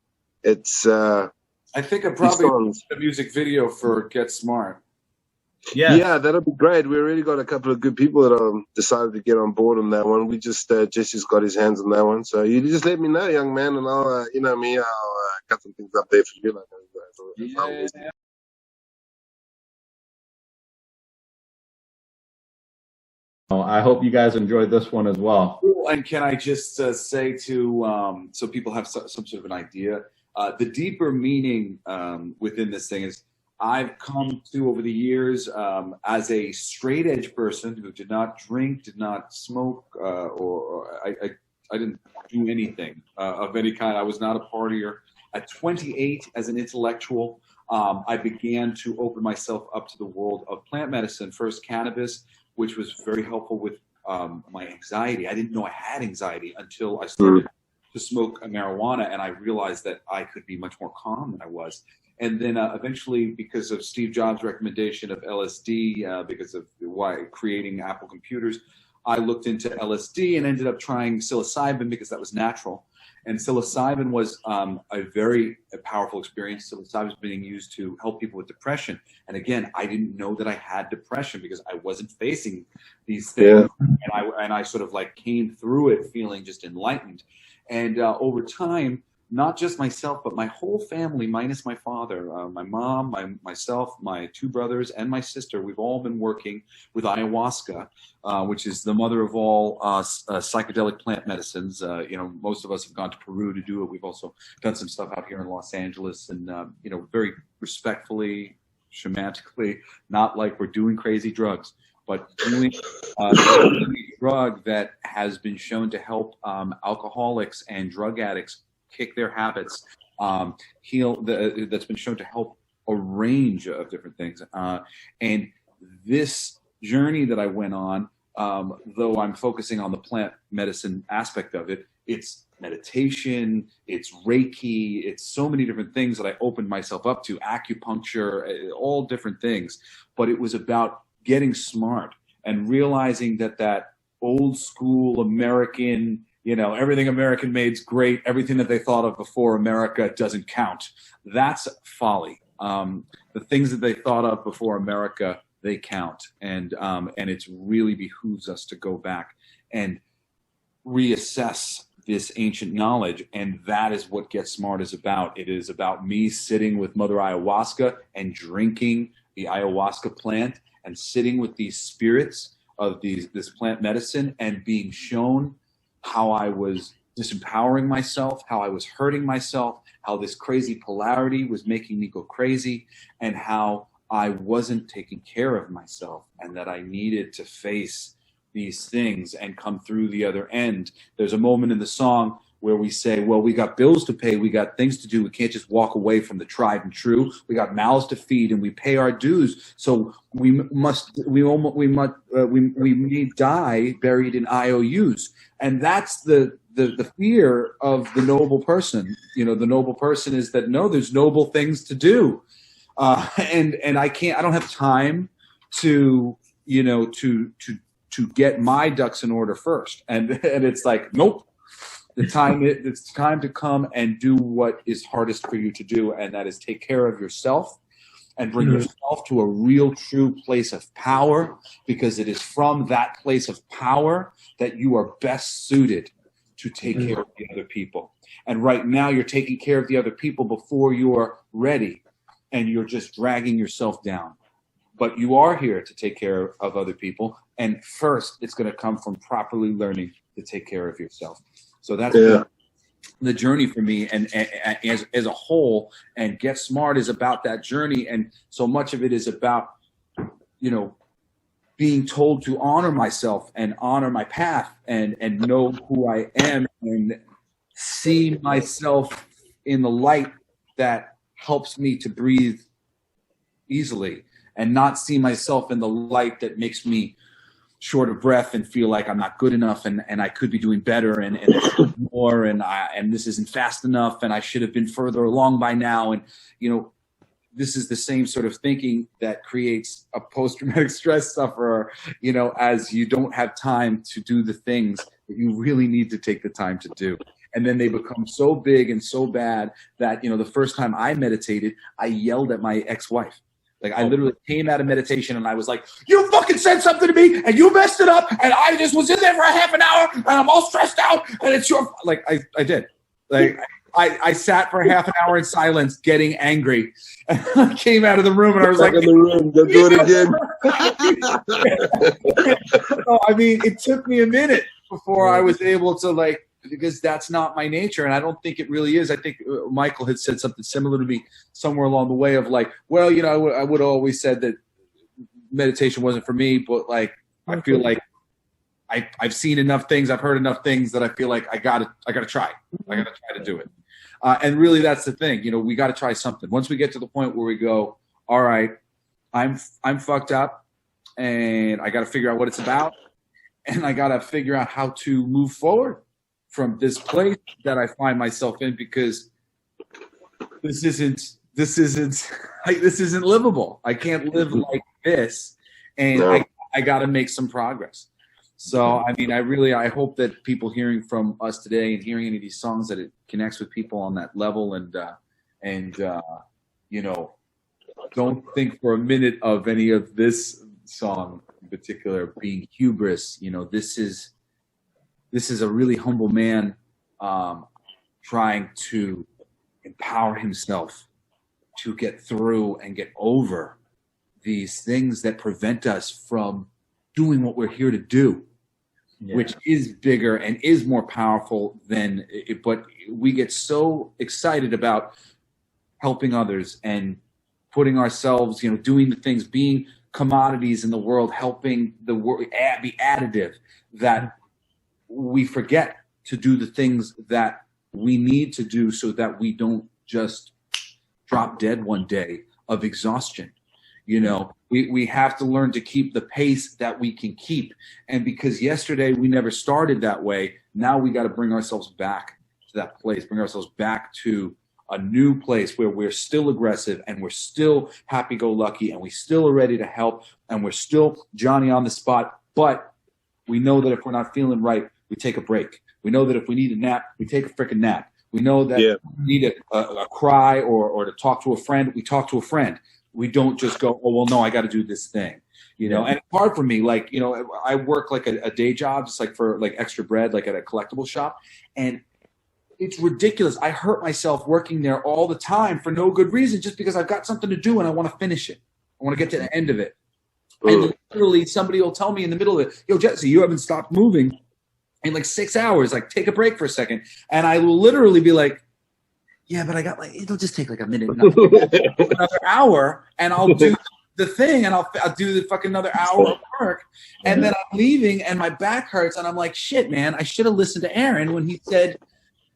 It's I think I probably a music video for Get Smart. Yeah, that'll be great. We already got a couple of good people that decided to get on board on that one. We just Jesse's got his hands on that one, so you just let me know, young man, and I'll I'll cut some things up there for you. Yeah. I hope you guys enjoyed this one as well. And can I just say to so people have some sort of an idea, the deeper meaning within this thing is I've come to over the years as a straight edge person who did not drink, did not smoke, or I didn't do anything of any kind. I was not a partier. At 28, as an intellectual, I began to open myself up to the world of plant medicine. First cannabis, which was very helpful with my anxiety. I didn't know I had anxiety until I started to smoke marijuana, and I realized that I could be much more calm than I was. And then eventually, because of Steve Jobs' recommendation of LSD, because of why creating Apple computers, I looked into LSD and ended up trying psilocybin because that was natural. And psilocybin was a very powerful experience. Psilocybin is being used to help people with depression. And again, I didn't know that I had depression because I wasn't facing these things. Yeah. And I sort of like came through it feeling just enlightened. And over time, not just myself, but my whole family, minus my father, my mom, myself, my two brothers, and my sister, we've all been working with ayahuasca, which is the mother of all psychedelic plant medicines. Most of us have gone to Peru to do it. We've also done some stuff out here in Los Angeles, and very respectfully, shamanically, not like we're doing crazy drugs, but doing a drug that has been shown to help alcoholics and drug addicts kick their habits, heal. That's been shown to help a range of different things. And this journey that I went on, though I'm focusing on the plant medicine aspect of it, it's meditation, it's Reiki, it's so many different things that I opened myself up to, acupuncture, all different things. But it was about getting smart and realizing that old school American, everything American made's great. Everything that they thought of before America doesn't count. That's folly. The things that they thought of before America, they count. And it's really behooves us to go back and reassess this ancient knowledge. And that is what Get Smart is about. It is about me sitting with Mother Ayahuasca and drinking the ayahuasca plant and sitting with these spirits of this plant medicine and being shown how I was disempowering myself, how I was hurting myself, how this crazy polarity was making me go crazy, and how I wasn't taking care of myself and that I needed to face these things and come through the other end. There's a moment in the song where we say, well, we got bills to pay, we got things to do, we can't just walk away from the tried and true. We got mouths to feed and we pay our dues. So we may die buried in IOUs. And that's the fear of the noble person. The noble person is that, no, there's noble things to do. And I don't have time to get my ducks in order first. And it's like, nope. It's time to come and do what is hardest for you to do, and that is take care of yourself and bring yourself to a real, true place of power, because it is from that place of power that you are best suited to take care of the other people. And right now you're taking care of the other people before you're ready, and you're just dragging yourself down. But you are here to take care of other people, and first it's going to come from properly learning to take care of yourself. So that's the journey for me, and as a whole, and Get Smart is about that journey. And so much of it is about, being told to honor myself and honor my path and know who I am and see myself in the light that helps me to breathe easily, and not see myself in the light that makes me short of breath and feel like I'm not good enough and I could be doing better and more and this isn't fast enough and I should have been further along by now. And this is the same sort of thinking that creates a post-traumatic stress sufferer, as you don't have time to do the things that you really need to take the time to do. And then they become so big and so bad that, the first time I meditated, I yelled at my ex-wife. Like, I literally came out of meditation and I was like, you fucking said something to me and you messed it up and I just was in there for a half an hour and I'm all stressed out and it's your, like, I did. Like, I sat for half an hour in silence, getting angry. And I came out of the room and I was Back like, in the room, don't do it again. oh, I mean, it took me a minute before I was able to, like, because that's not my nature, and I don't think it really is. I think Michael had said something similar to me somewhere along the way of like, well, you know, I would have always said that meditation wasn't for me, but like I feel like I've seen enough things, I've heard enough things that I feel like I gotta try. I gotta try to do it. And really, that's the thing. You know, we got to try something. Once we get to the point where we go, all right, I'm fucked up, and I got to figure out what it's about, and I got to figure out how to move forward from this place that I find myself in, because this isn't livable. I can't live like this, and I got to make some progress. So, I mean, I hope that people hearing from us today and hearing any of these songs, that it connects with people on that level, and you know, don't think for a minute of any of this song in particular being hubris. You know, this is a really humble man trying to empower himself to get through and get over these things that prevent us from doing what we're here to do, which is bigger and is more powerful than it. But we get so excited about helping others and putting ourselves, you know, doing the things, being commodities in the world, helping the world be additive, that we forget to do the things that we need to do so that we don't just drop dead one day of exhaustion. You know, we have to learn to keep the pace that we can keep. And because yesterday we never started that way, now we got to bring ourselves back to that place, bring ourselves back to a new place where we're still aggressive and we're still happy-go-lucky and we still are ready to help and we're still Johnny on the spot. But we know that if we're not feeling right, we take a break. We know that if we need a nap, we take a freaking nap. We know that if we need a cry or to talk to a friend, we talk to a friend. We don't just go, oh, well, no, I got to do this thing, you know. And it's hard for me. Like, you know, I work like a day job, just like for like extra bread, like at a collectible shop. And it's ridiculous. I hurt myself working there all the time for no good reason, just because I've got something to do and I want to finish it. I want to get to the end of it. And literally somebody will tell me in the middle of it, yo, Jesse, you haven't stopped moving in like 6 hours. Like, take a break for a second. And I will literally be like, yeah, but I got like, it'll just take like a minute, another hour, and I'll do the thing, and I'll do the fucking another hour of work, and then I'm leaving, and my back hurts, and I'm like, shit, man, I should have listened to Aaron when he said,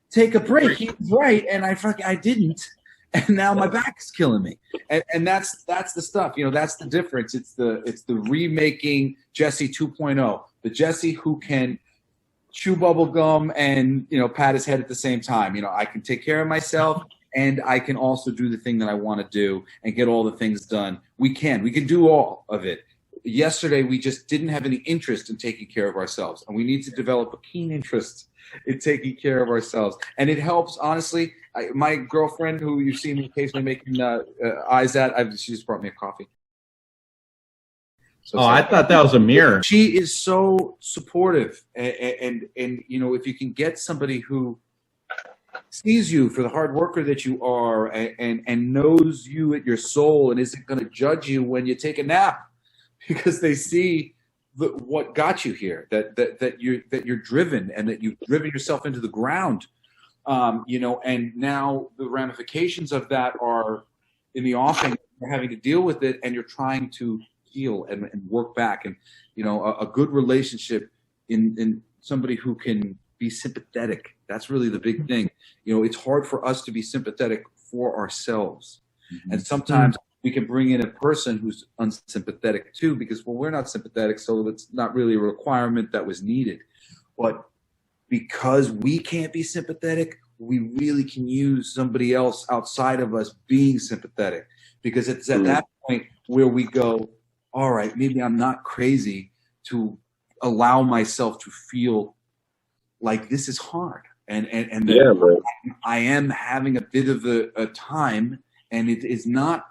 take a break. He was right, and I didn't, and now my back's killing me, and that's the stuff, you know, that's the difference. It's the remaking Jesse 2.0, the Jesse who can chew bubble gum and, you know, pat his head at the same time. You know, I can take care of myself and I can also do the thing that I want to do and get all the things done. We can do all of it. Yesterday, we just didn't have any interest in taking care of ourselves, and we need to develop a keen interest in taking care of ourselves. And it helps, honestly. My girlfriend, who you see me occasionally making eyes at, she just brought me a coffee. So I thought that was a mirror. She is so supportive, and you know, if you can get somebody who sees you for the hard worker that you are, and knows you at your soul, and isn't going to judge you when you take a nap, because they see what got you here, that you're driven, and that you've driven yourself into the ground, you know, and now the ramifications of that are in the offing. You're having to deal with it, and you're trying to heal and work back. And, you know, a good relationship in somebody who can be sympathetic. That's really the big thing. You know, it's hard for us to be sympathetic for ourselves. And sometimes we can bring in a person who's unsympathetic too, because, well, we're not sympathetic, so it's not really a requirement that was needed. But because we can't be sympathetic, we really can use somebody else outside of us being sympathetic, because it's at that point where we go, all right, maybe I'm not crazy to allow myself to feel like this is hard. And I am having a bit of a time, and it is not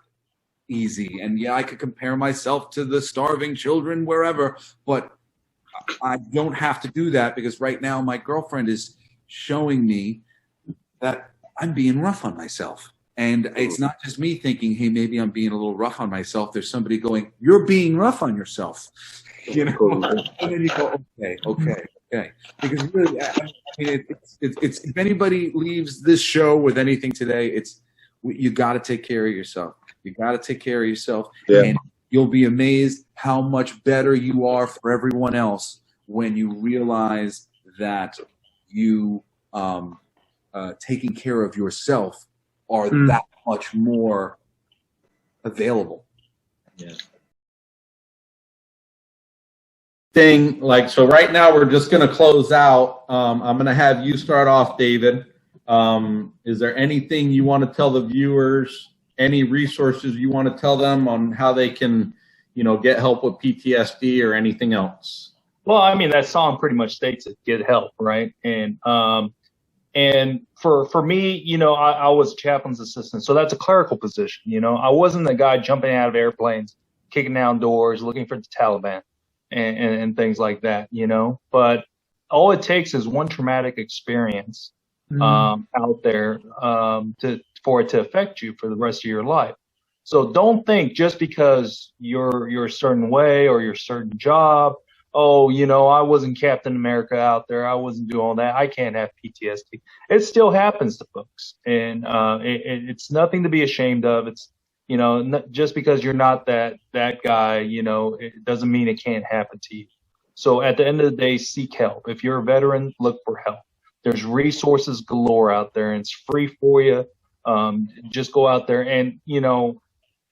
easy. And yeah, I could compare myself to the starving children wherever, but I don't have to do that, because right now my girlfriend is showing me that I'm being rough on myself. And it's not just me thinking, hey, maybe I'm being a little rough on myself. There's somebody going, you're being rough on yourself. You know, and then you go, okay. Because really, I mean, it's if anybody leaves this show with anything today, you got to take care of yourself. You got to take care of yourself, and you'll be amazed how much better you are for everyone else when you realize that you taking care of yourself are that much more available. Yeah. Thing like so. Right now, we're just going to close out. I'm going to have you start off, David. Is there anything you want to tell the viewers? Any resources you want to tell them on how they can, get help with PTSD or anything else? Well, I mean, that song pretty much states it: get help, right? And for me, I was a chaplain's assistant, so that's a clerical position. I wasn't the guy jumping out of airplanes, kicking down doors, looking for the Taliban and things like that, But all it takes is one traumatic experience out there for it to affect you for the rest of your life. So don't think just because you're a certain way or your certain job, I wasn't Captain America out there, I wasn't doing all that, I can't have PTSD. It still happens to folks, and it's nothing to be ashamed of. It's just because you're not that guy, it doesn't mean it can't happen to you. So at the end of the day, seek help. If you're a veteran, look for help. There's resources galore out there, and it's free for you. Just go out there, and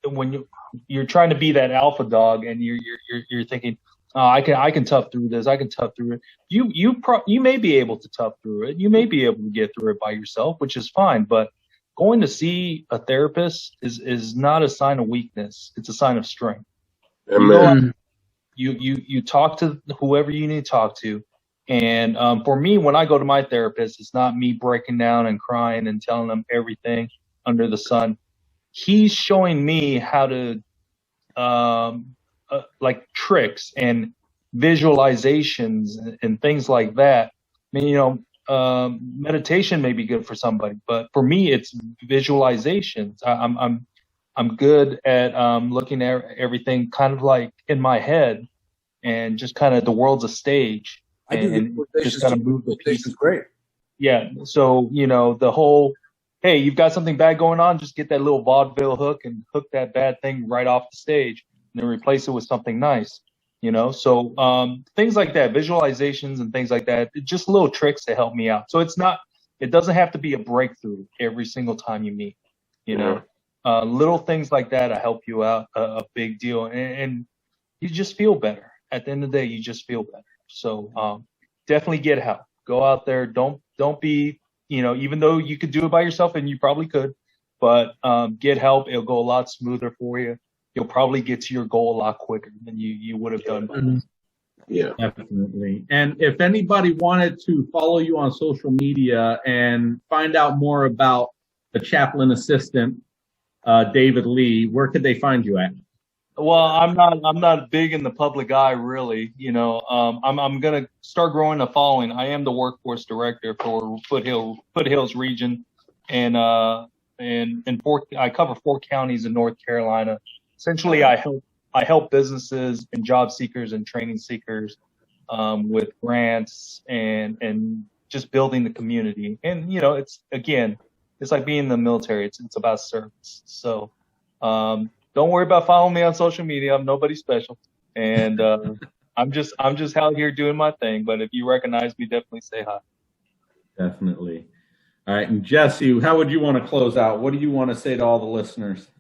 when you're trying to be that alpha dog, and you're thinking, oh, I can tough through this, I can tough through it. You may be able to tough through it. You may be able to get through it by yourself, which is fine. But going to see a therapist is not a sign of weakness. It's a sign of strength. Amen. You talk to whoever you need to talk to. And for me, when I go to my therapist, it's not me breaking down and crying and telling them everything under the sun. He's showing me how to like tricks and visualizations and things like that. I mean, meditation may be good for somebody, but for me, it's visualizations. I'm good at looking at everything kind of like in my head, and just kind of the world's a stage, and just kind of move the pieces. Great. Yeah. So the whole, hey, you've got something bad going on, just get that little vaudeville hook and hook that bad thing right off the stage, and then replace it with something nice. So things like that, visualizations and things like that, just little tricks to help me out. So it doesn't have to be a breakthrough every single time you meet, little things like that to help you out, a big deal. And you just feel better. At the end of the day, you just feel better. So definitely get help. Go out there. Don't be, even though you could do it by yourself, and you probably could, but get help. It'll go a lot smoother for you. You'll probably get to your goal a lot quicker than you would have done. Yeah, definitely. And if anybody wanted to follow you on social media and find out more about the chaplain assistant, David Lee, where could they find you at? Well, I'm not big in the public eye, really. I'm gonna start growing a following. I am the workforce director for Foothills region, and I cover 4 counties in North Carolina. Essentially, I help businesses and job seekers and training seekers with grants and just building the community. And it's like being in the military. It's about service. So don't worry about following me on social media. I'm nobody special, and I'm just out here doing my thing. But if you recognize me, definitely say hi. Definitely. All right, and Jesse, how would you want to close out? What do you want to say to all the listeners?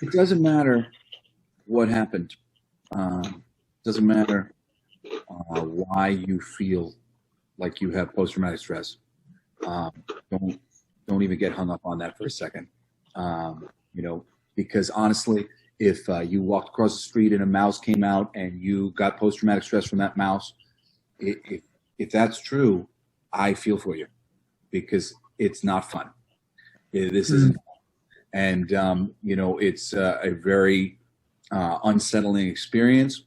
It doesn't matter what happened. Doesn't matter why you feel like you have post-traumatic stress. Don't even get hung up on that for a second. Because honestly, if you walked across the street and a mouse came out and you got post-traumatic stress from that mouse, if that's true, I feel for you, because it's not fun. This isn't fun. And, it's a very unsettling experience.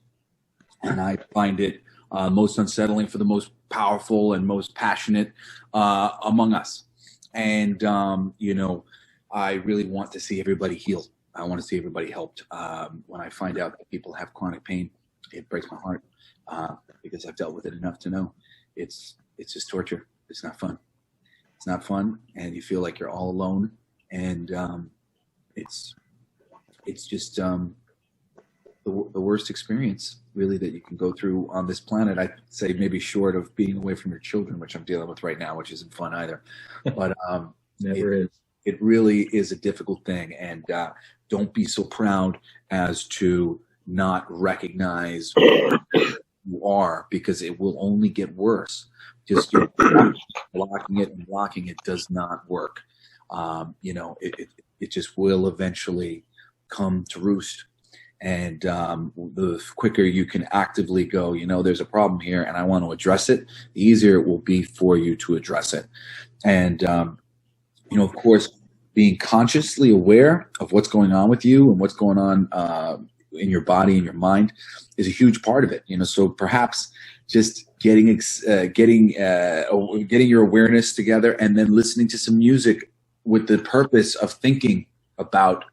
And I find it most unsettling for the most powerful and most passionate among us. And, you know, I really want to see everybody healed. I want to see everybody helped. When I find out that people have chronic pain, it breaks my heart because I've dealt with it enough to know it's just torture. It's not fun. It's not fun, and you feel like you're all alone. And it's just the worst experience, really, that you can go through on this planet. I'd say maybe short of being away from your children, which I'm dealing with right now, which isn't fun either. But Never is. It really is a difficult thing, and don't be so proud as to not recognize who you are, because it will only get worse. Just blocking it does not work. You know, it just will eventually come to roost. And the quicker you can actively go, you know, there's a problem here and I want to address it, the easier it will be for you to address it. And, you know, of course, being consciously aware of what's going on with you and what's going on in your body and your mind is a huge part of it. You know, so perhaps just getting your awareness together and then listening to some music with the purpose of thinking about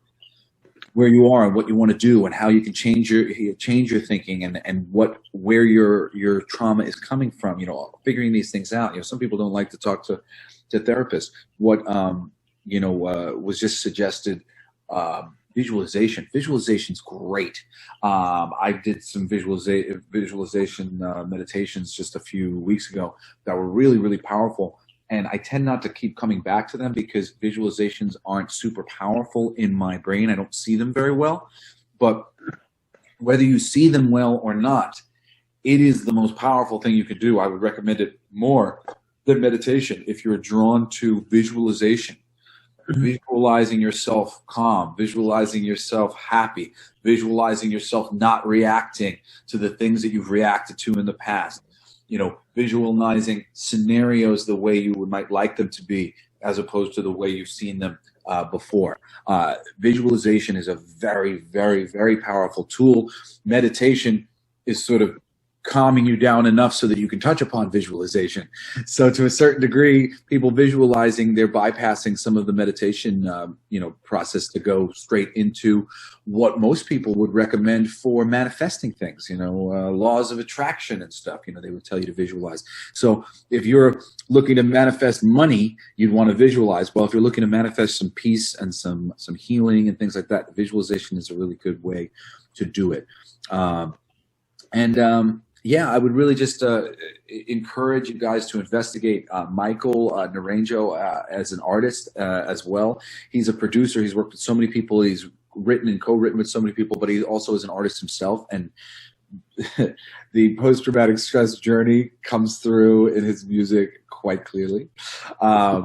where you are and what you want to do and how you can change your thinking and where your trauma is coming from. You know, figuring these things out. You know, some people don't like to talk to therapists. What you know was just suggested. Visualization's great. I did some visualization meditations just a few weeks ago that were really, really powerful. And I tend not to keep coming back to them because visualizations aren't super powerful in my brain. I don't see them very well. But whether you see them well or not, it is the most powerful thing you can do. I would recommend it more than meditation if you're drawn to visualization. Visualizing yourself calm, visualizing yourself happy, visualizing yourself not reacting to the things that you've reacted to in the past. You know, visualizing scenarios the way you might like them to be, as opposed to the way you've seen them before. Visualization is a very, very, very powerful tool. Meditation is sort of calming you down enough so that you can touch upon visualization. So to a certain degree, people visualizing, they're bypassing some of the meditation, you know, process to go straight into what most people would recommend for manifesting things, you know, laws of attraction and stuff, you know, they would tell you to visualize. So if you're looking to manifest money, you'd want to visualize. Well, if you're looking to manifest some peace and some healing and things like that, visualization is a really good way to do it. Yeah, I would really just encourage you guys to investigate Michael Naranjo as an artist as well. He's a producer. He's worked with so many people. He's written and co-written with so many people, but he also is an artist himself. And the post-traumatic stress journey comes through in his music quite clearly. I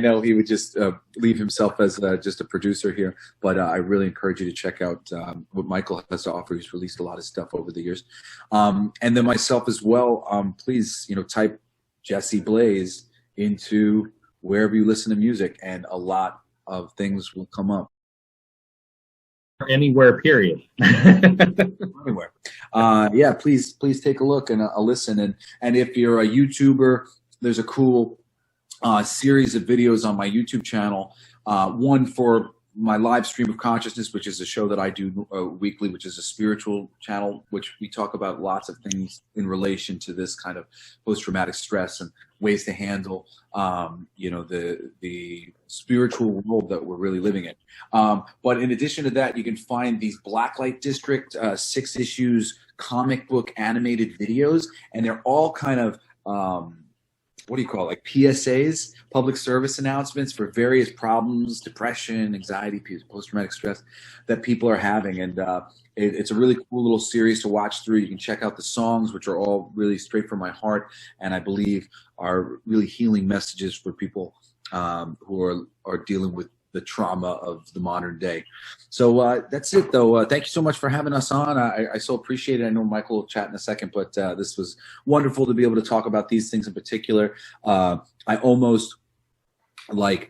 know he would just leave himself as just a producer here, but I really encourage you to check out what Michael has to offer. He's released a lot of stuff over the years. And then myself as well, please, you know, type Jesse Blaze into wherever you listen to music and a lot of things will come up. Anywhere, period. Anywhere. Yeah, please take a look and a listen. And if you're a YouTuber, there's a cool series of videos on my YouTube channel. One for my live stream of consciousness, which is a show that I do weekly, which is a spiritual channel, which we talk about lots of things in relation to this kind of post-traumatic stress and ways to handle, you know, the spiritual world that we're really living in. But in addition to that, you can find these Blacklight District 6 issues comic book animated videos, and they're all kind of what do you call it, like PSAs, public service announcements for various problems, depression, anxiety, post-traumatic stress that people are having. And it's a really cool little series to watch through. You can check out the songs, which are all really straight from my heart, and I believe are really healing messages for people who are dealing with the trauma of the modern day. So that's it, though. Thank you so much for having us on. I so appreciate it. I know Michael will chat in a second, but this was wonderful to be able to talk about these things in particular. I almost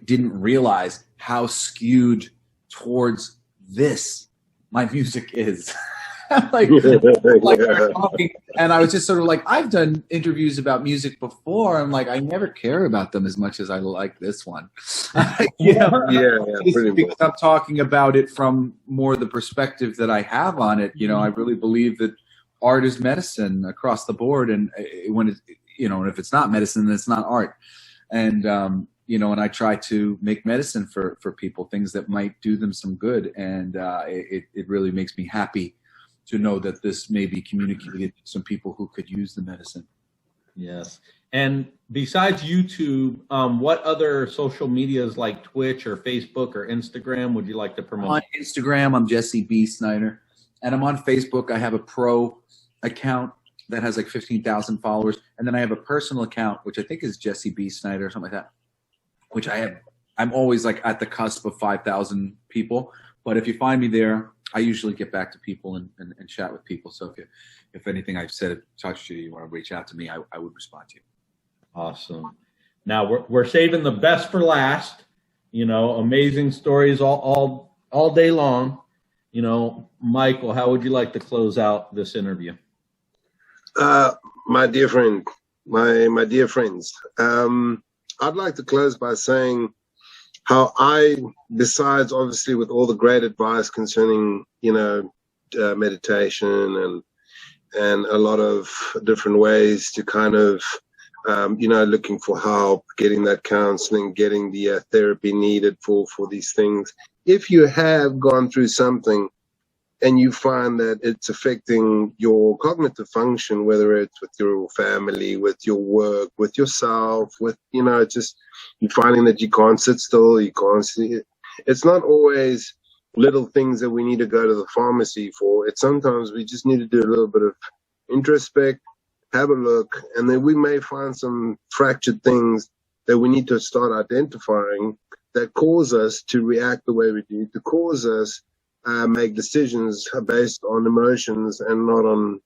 didn't realize how skewed towards this my music is. like we're talking, and I was just sort of like, I've done interviews about music before. I'm like, I never care about them as much as I like this one. Yeah, Just because I'm talking about it from more the perspective that I have on it. I really believe that art is medicine across the board, and when it, and if it's not medicine, then it's not art. And and I try to make medicine for people, things that might do them some good, and it really makes me happy to know that this may be communicated to some people who could use the medicine. Yes. And besides YouTube, what other social medias like Twitch or Facebook or Instagram would you like to promote? On Instagram, I'm Jesse B. Snyder. And I'm on Facebook. I have a pro account that has like 15,000 followers. And then I have a personal account, which I think is Jesse B. Snyder or something like that, which I'm always like at the cusp of 5,000 people. But if you find me there, I usually get back to people and chat with people. So if anything I've said touched you want to reach out to me, I would respond to you. Awesome. Now we're saving the best for last. Amazing stories all day long. Michael, how would you like to close out this interview? My dear friend, my dear friends, I'd like to close by saying how besides obviously with all the great advice concerning, meditation and a lot of different ways to kind of, looking for help, getting that counseling, getting the therapy needed for these things. If you have gone through something and you find that it's affecting your cognitive function, whether it's with your family, with your work, with yourself, with, just you're finding that you can't sit still, you can't see it. It's not always little things that we need to go to the pharmacy for. It's sometimes we just need to do a little bit of introspect, have a look, and then we may find some fractured things that we need to start identifying that cause us to react the way we do, to cause us make decisions based on emotions and not on,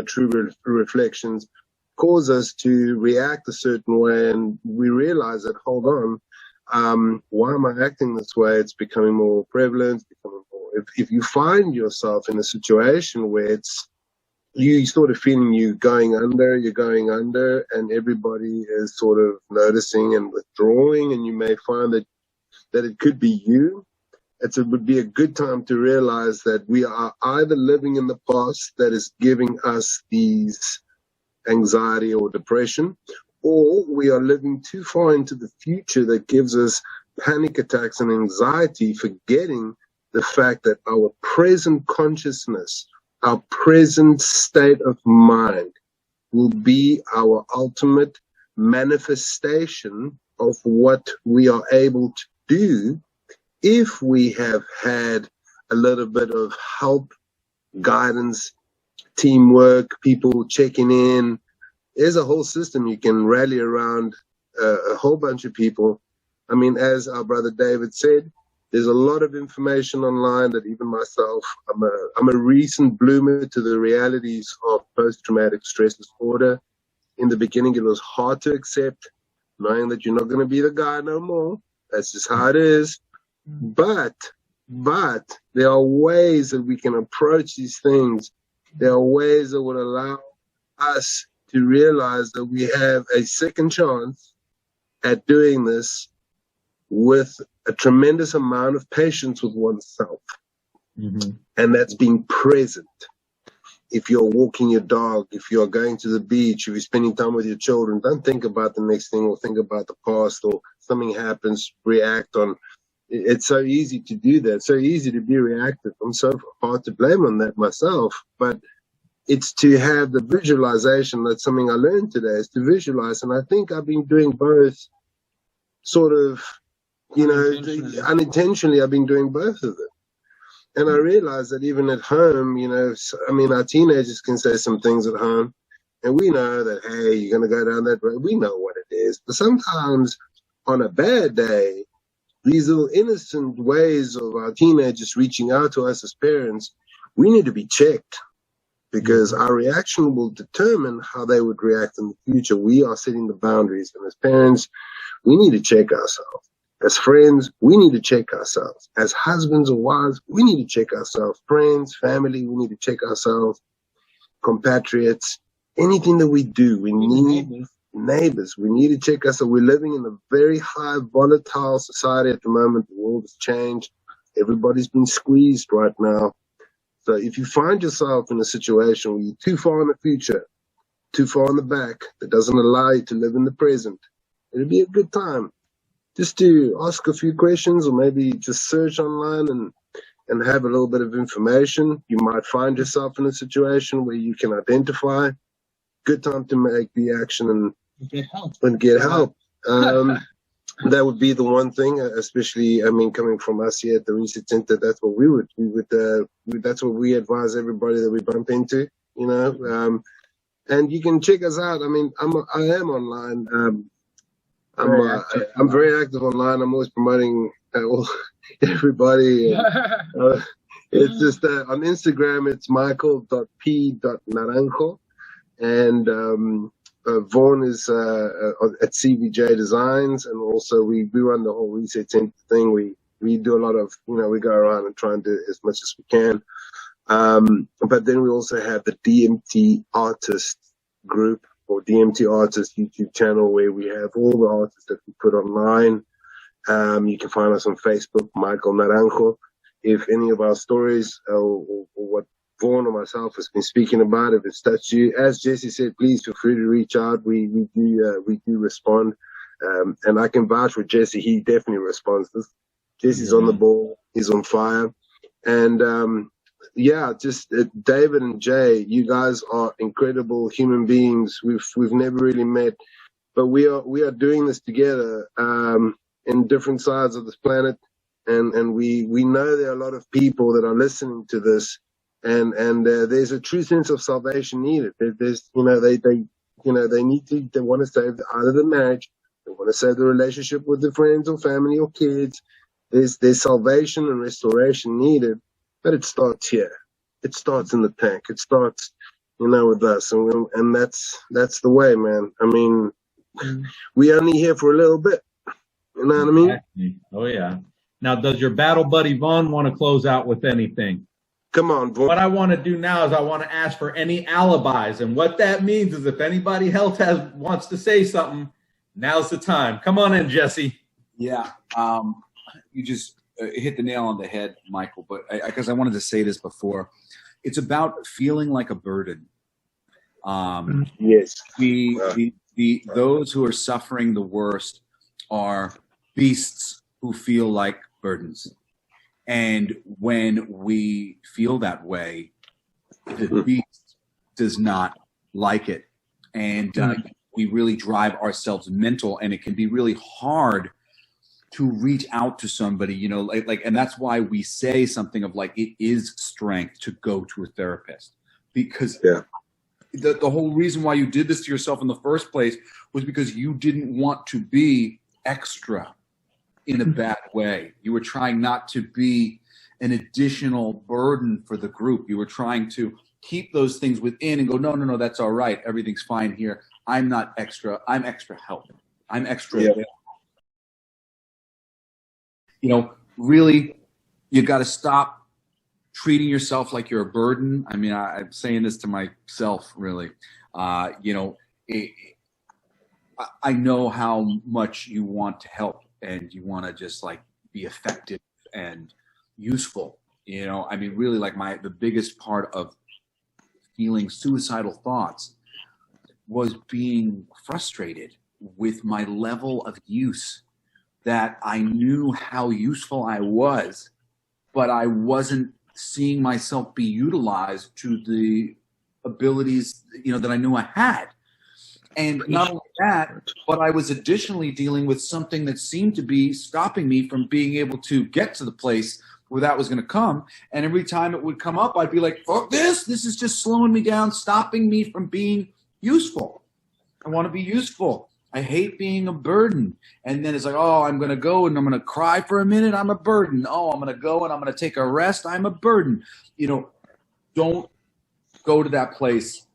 true reflections, cause us to react a certain way. And we realize that, hold on, why am I acting this way? It's becoming more prevalent. If you find yourself in a situation where you sort of feeling you're going under, and everybody is sort of noticing and withdrawing, and you may find that it could be you. It would be a good time to realize that we are either living in the past that is giving us these anxiety or depression, or we are living too far into the future that gives us panic attacks and anxiety, forgetting the fact that our present consciousness, our present state of mind will be our ultimate manifestation of what we are able to do if we have had a little bit of help, guidance, teamwork, people checking in. There's a whole system you can rally around a whole bunch of people. I mean, as our brother David said, there's a lot of information online that even myself, I'm a recent bloomer to the realities of post-traumatic stress disorder. In the beginning, it was hard to accept, knowing that you're not going to be the guy no more. That's just how it is. But there are ways that we can approach these things. There are ways that would allow us to realize that we have a second chance at doing this with a tremendous amount of patience with oneself. Mm-hmm. And that's being present. If you're walking your dog, if you're going to the beach, if you're spending time with your children, don't think about the next thing or think about the past or something happens, react on. It's so easy to do that, so easy to be reactive. I'm so hard to blame on that myself, but it's to have the visualization. That's something I learned today, is to visualize. And I think I've been doing both sort of, unintentionally I've been doing both of them. And I realized that even at home, our teenagers can say some things at home, and we know that, hey, you're going to go down that road. We know what it is. But sometimes on a bad day, these little innocent ways of our teenagers reaching out to us as parents, we need to be checked, because our reaction will determine how they would react in the future. We are setting the boundaries, and as parents, we need to check ourselves. As friends, we need to check ourselves. As husbands or wives, we need to check ourselves. Friends, family, we need to check ourselves. Compatriots, anything that we do, we need neighbors. We need to check ourselves. We're living in a very high volatile society at the moment. The world has changed. Everybody's been squeezed right now. So if you find yourself in a situation where you're too far in the future, too far in the back, that doesn't allow you to live in the present, it'll be a good time just to ask a few questions, or maybe just search online and have a little bit of information. You might find yourself in a situation where you can identify. Good time to make the action and get help. That would be the one thing, especially, I mean, coming from us here at the Research Center, that's what that's what we advise everybody that we bump into, you know. And you can check us out. I mean, I am online. I'm very active online. I'm always promoting everybody. And, it's just on Instagram, it's michael.p.naranjo. And Vaughn is at CVJ Designs. And also we run the whole Research Center thing. We do a lot of, we go around and try and do as much as we can. But then we also have the DMT Artist group, or DMT Artist YouTube channel, where we have all the artists that we put online. You can find us on Facebook, Michael Naranjo. If any of our stories or what Vaughn or myself has been speaking about, if it's touched you, as Jesse said, please feel free to reach out. We do respond. And I can vouch for Jesse. He definitely responds. Jesse's on the ball. He's on fire. And, yeah, just David and Jay, you guys are incredible human beings. We've never really met, but we are doing this together in different sides of this planet, and we know there are a lot of people that are listening to this, and there's a true sense of salvation needed. There's they want to save either the marriage, they want to save the relationship with the friends or family or kids. There's salvation and restoration needed. But it starts here. It starts in the tank. It starts, with us, and that's the way, man. I mean, we only here for a little bit. You know what I mean? Exactly. Oh yeah. Now, does your battle buddy Vaughn want to close out with anything? Come on, Vaughn. What I want to do now is I want to ask for any alibis, and what that means is if anybody else wants to say something, now's the time. Come on in, Jesse. Yeah. You just hit the nail on the head, Michael, but because I wanted to say this before, it's about feeling like a burden. Yes. Those who are suffering the worst are beasts who feel like burdens. And when we feel that way, the beast does not like it. And we really drive ourselves mental, and it can be really hard to reach out to somebody, and that's why we say something of like, it is strength to go to a therapist, because the whole reason why you did this to yourself in the first place was because you didn't want to be extra in a bad way. You were trying not to be an additional burden for the group. You were trying to keep those things within and go, no, that's all right. Everything's fine here. I'm not extra. I'm extra help. I'm extra. Yeah. Really, you got to stop treating yourself like you're a burden. I mean, I'm saying this to myself, really. I know how much you want to help, and you want to just like be effective and useful. I mean, really, like the biggest part of feeling suicidal thoughts was being frustrated with my level of use. That I knew how useful I was, but I wasn't seeing myself be utilized to the abilities, that I knew I had. And not only that, but I was additionally dealing with something that seemed to be stopping me from being able to get to the place where that was going to come. And every time it would come up, I'd be like, fuck this. This is just slowing me down, stopping me from being useful. I want to be useful. I hate being a burden. And then it's like, oh, I'm going to go and I'm going to cry for a minute. I'm a burden. Oh, I'm going to go and I'm going to take a rest. I'm a burden. Don't go to that place.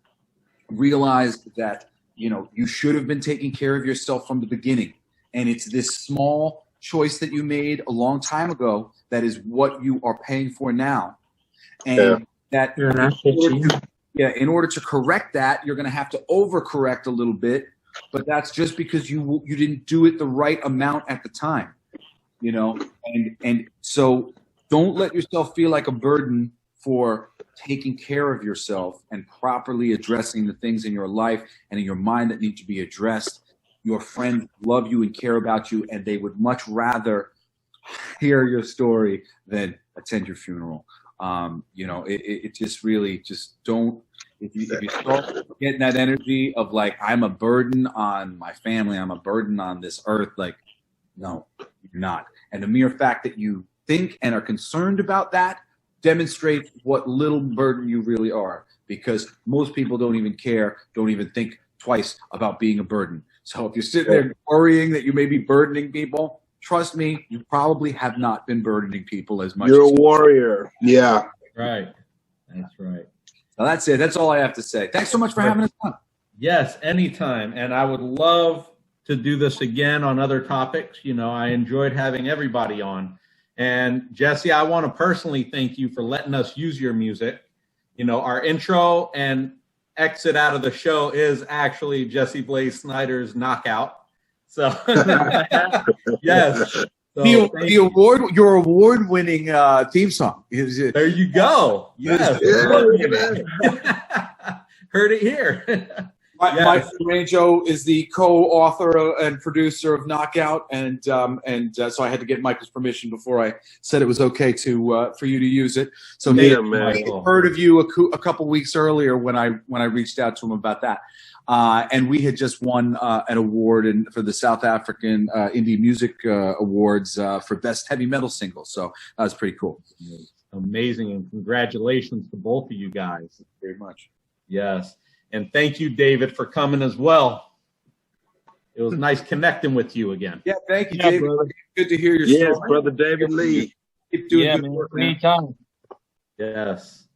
Realize that, you should have been taking care of yourself from the beginning. And it's this small choice that you made a long time ago that is what you are paying for now. And that in order to correct that, you're going to have to overcorrect a little bit, but that's just because you didn't do it the right amount at the time, you know? And so don't let yourself feel like a burden for taking care of yourself and properly addressing the things in your life and in your mind that need to be addressed. Your friends love you and care about you, and they would much rather hear your story than attend your funeral. You know, it just really just don't, if you start getting that energy of like, I'm a burden on my family, I'm a burden on this earth, like, no, you're not. And the mere fact that you think and are concerned about that demonstrates what little burden you really are, because most people don't even care, don't even think twice about being a burden. So if you're sitting there worrying that you may be burdening people, trust me, you probably have not been burdening people as much. You're a warrior. Yeah. Right. That's right. So that's it. That's all I have to say. Thanks so much for having us on. Yes, anytime. And I would love to do this again on other topics. You know, I enjoyed having everybody on. And Jesse, I want to personally thank you for letting us use your music. You know, our intro and exit out of the show is actually Jesse Blaze Snyder's Knockout. So, yes. So your award-winning theme song. There you go. Yes. Heard it here. Mike Ranjo is the co-author and producer of Knockout, and so I had to get Michael's permission before I said it was okay to for you to use it. So he heard of you a couple weeks earlier when I reached out to him about that, and we had just won an award for the South African Indie Music Awards for Best Heavy Metal Single. So that was pretty cool. Amazing, and congratulations to both of you guys. Thank you very much. Yes. And thank you, David, for coming as well. It was nice connecting with you again. Yeah, thank you, David. Brother. Good to hear your story. Yes, Brother David Lee. Keep doing good work, anytime. Yes.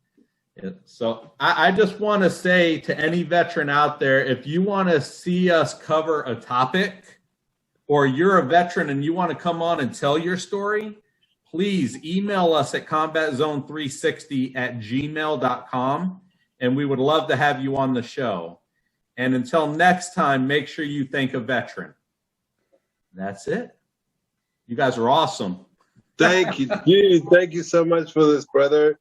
So I just want to say to any veteran out there, if you want to see us cover a topic, or you're a veteran and you want to come on and tell your story, please email us at combatzone360@gmail.com. And we would love to have you on the show. And until next time, make sure you thank a veteran. That's it. You guys are awesome. Thank you. Thank you so much for this, brother.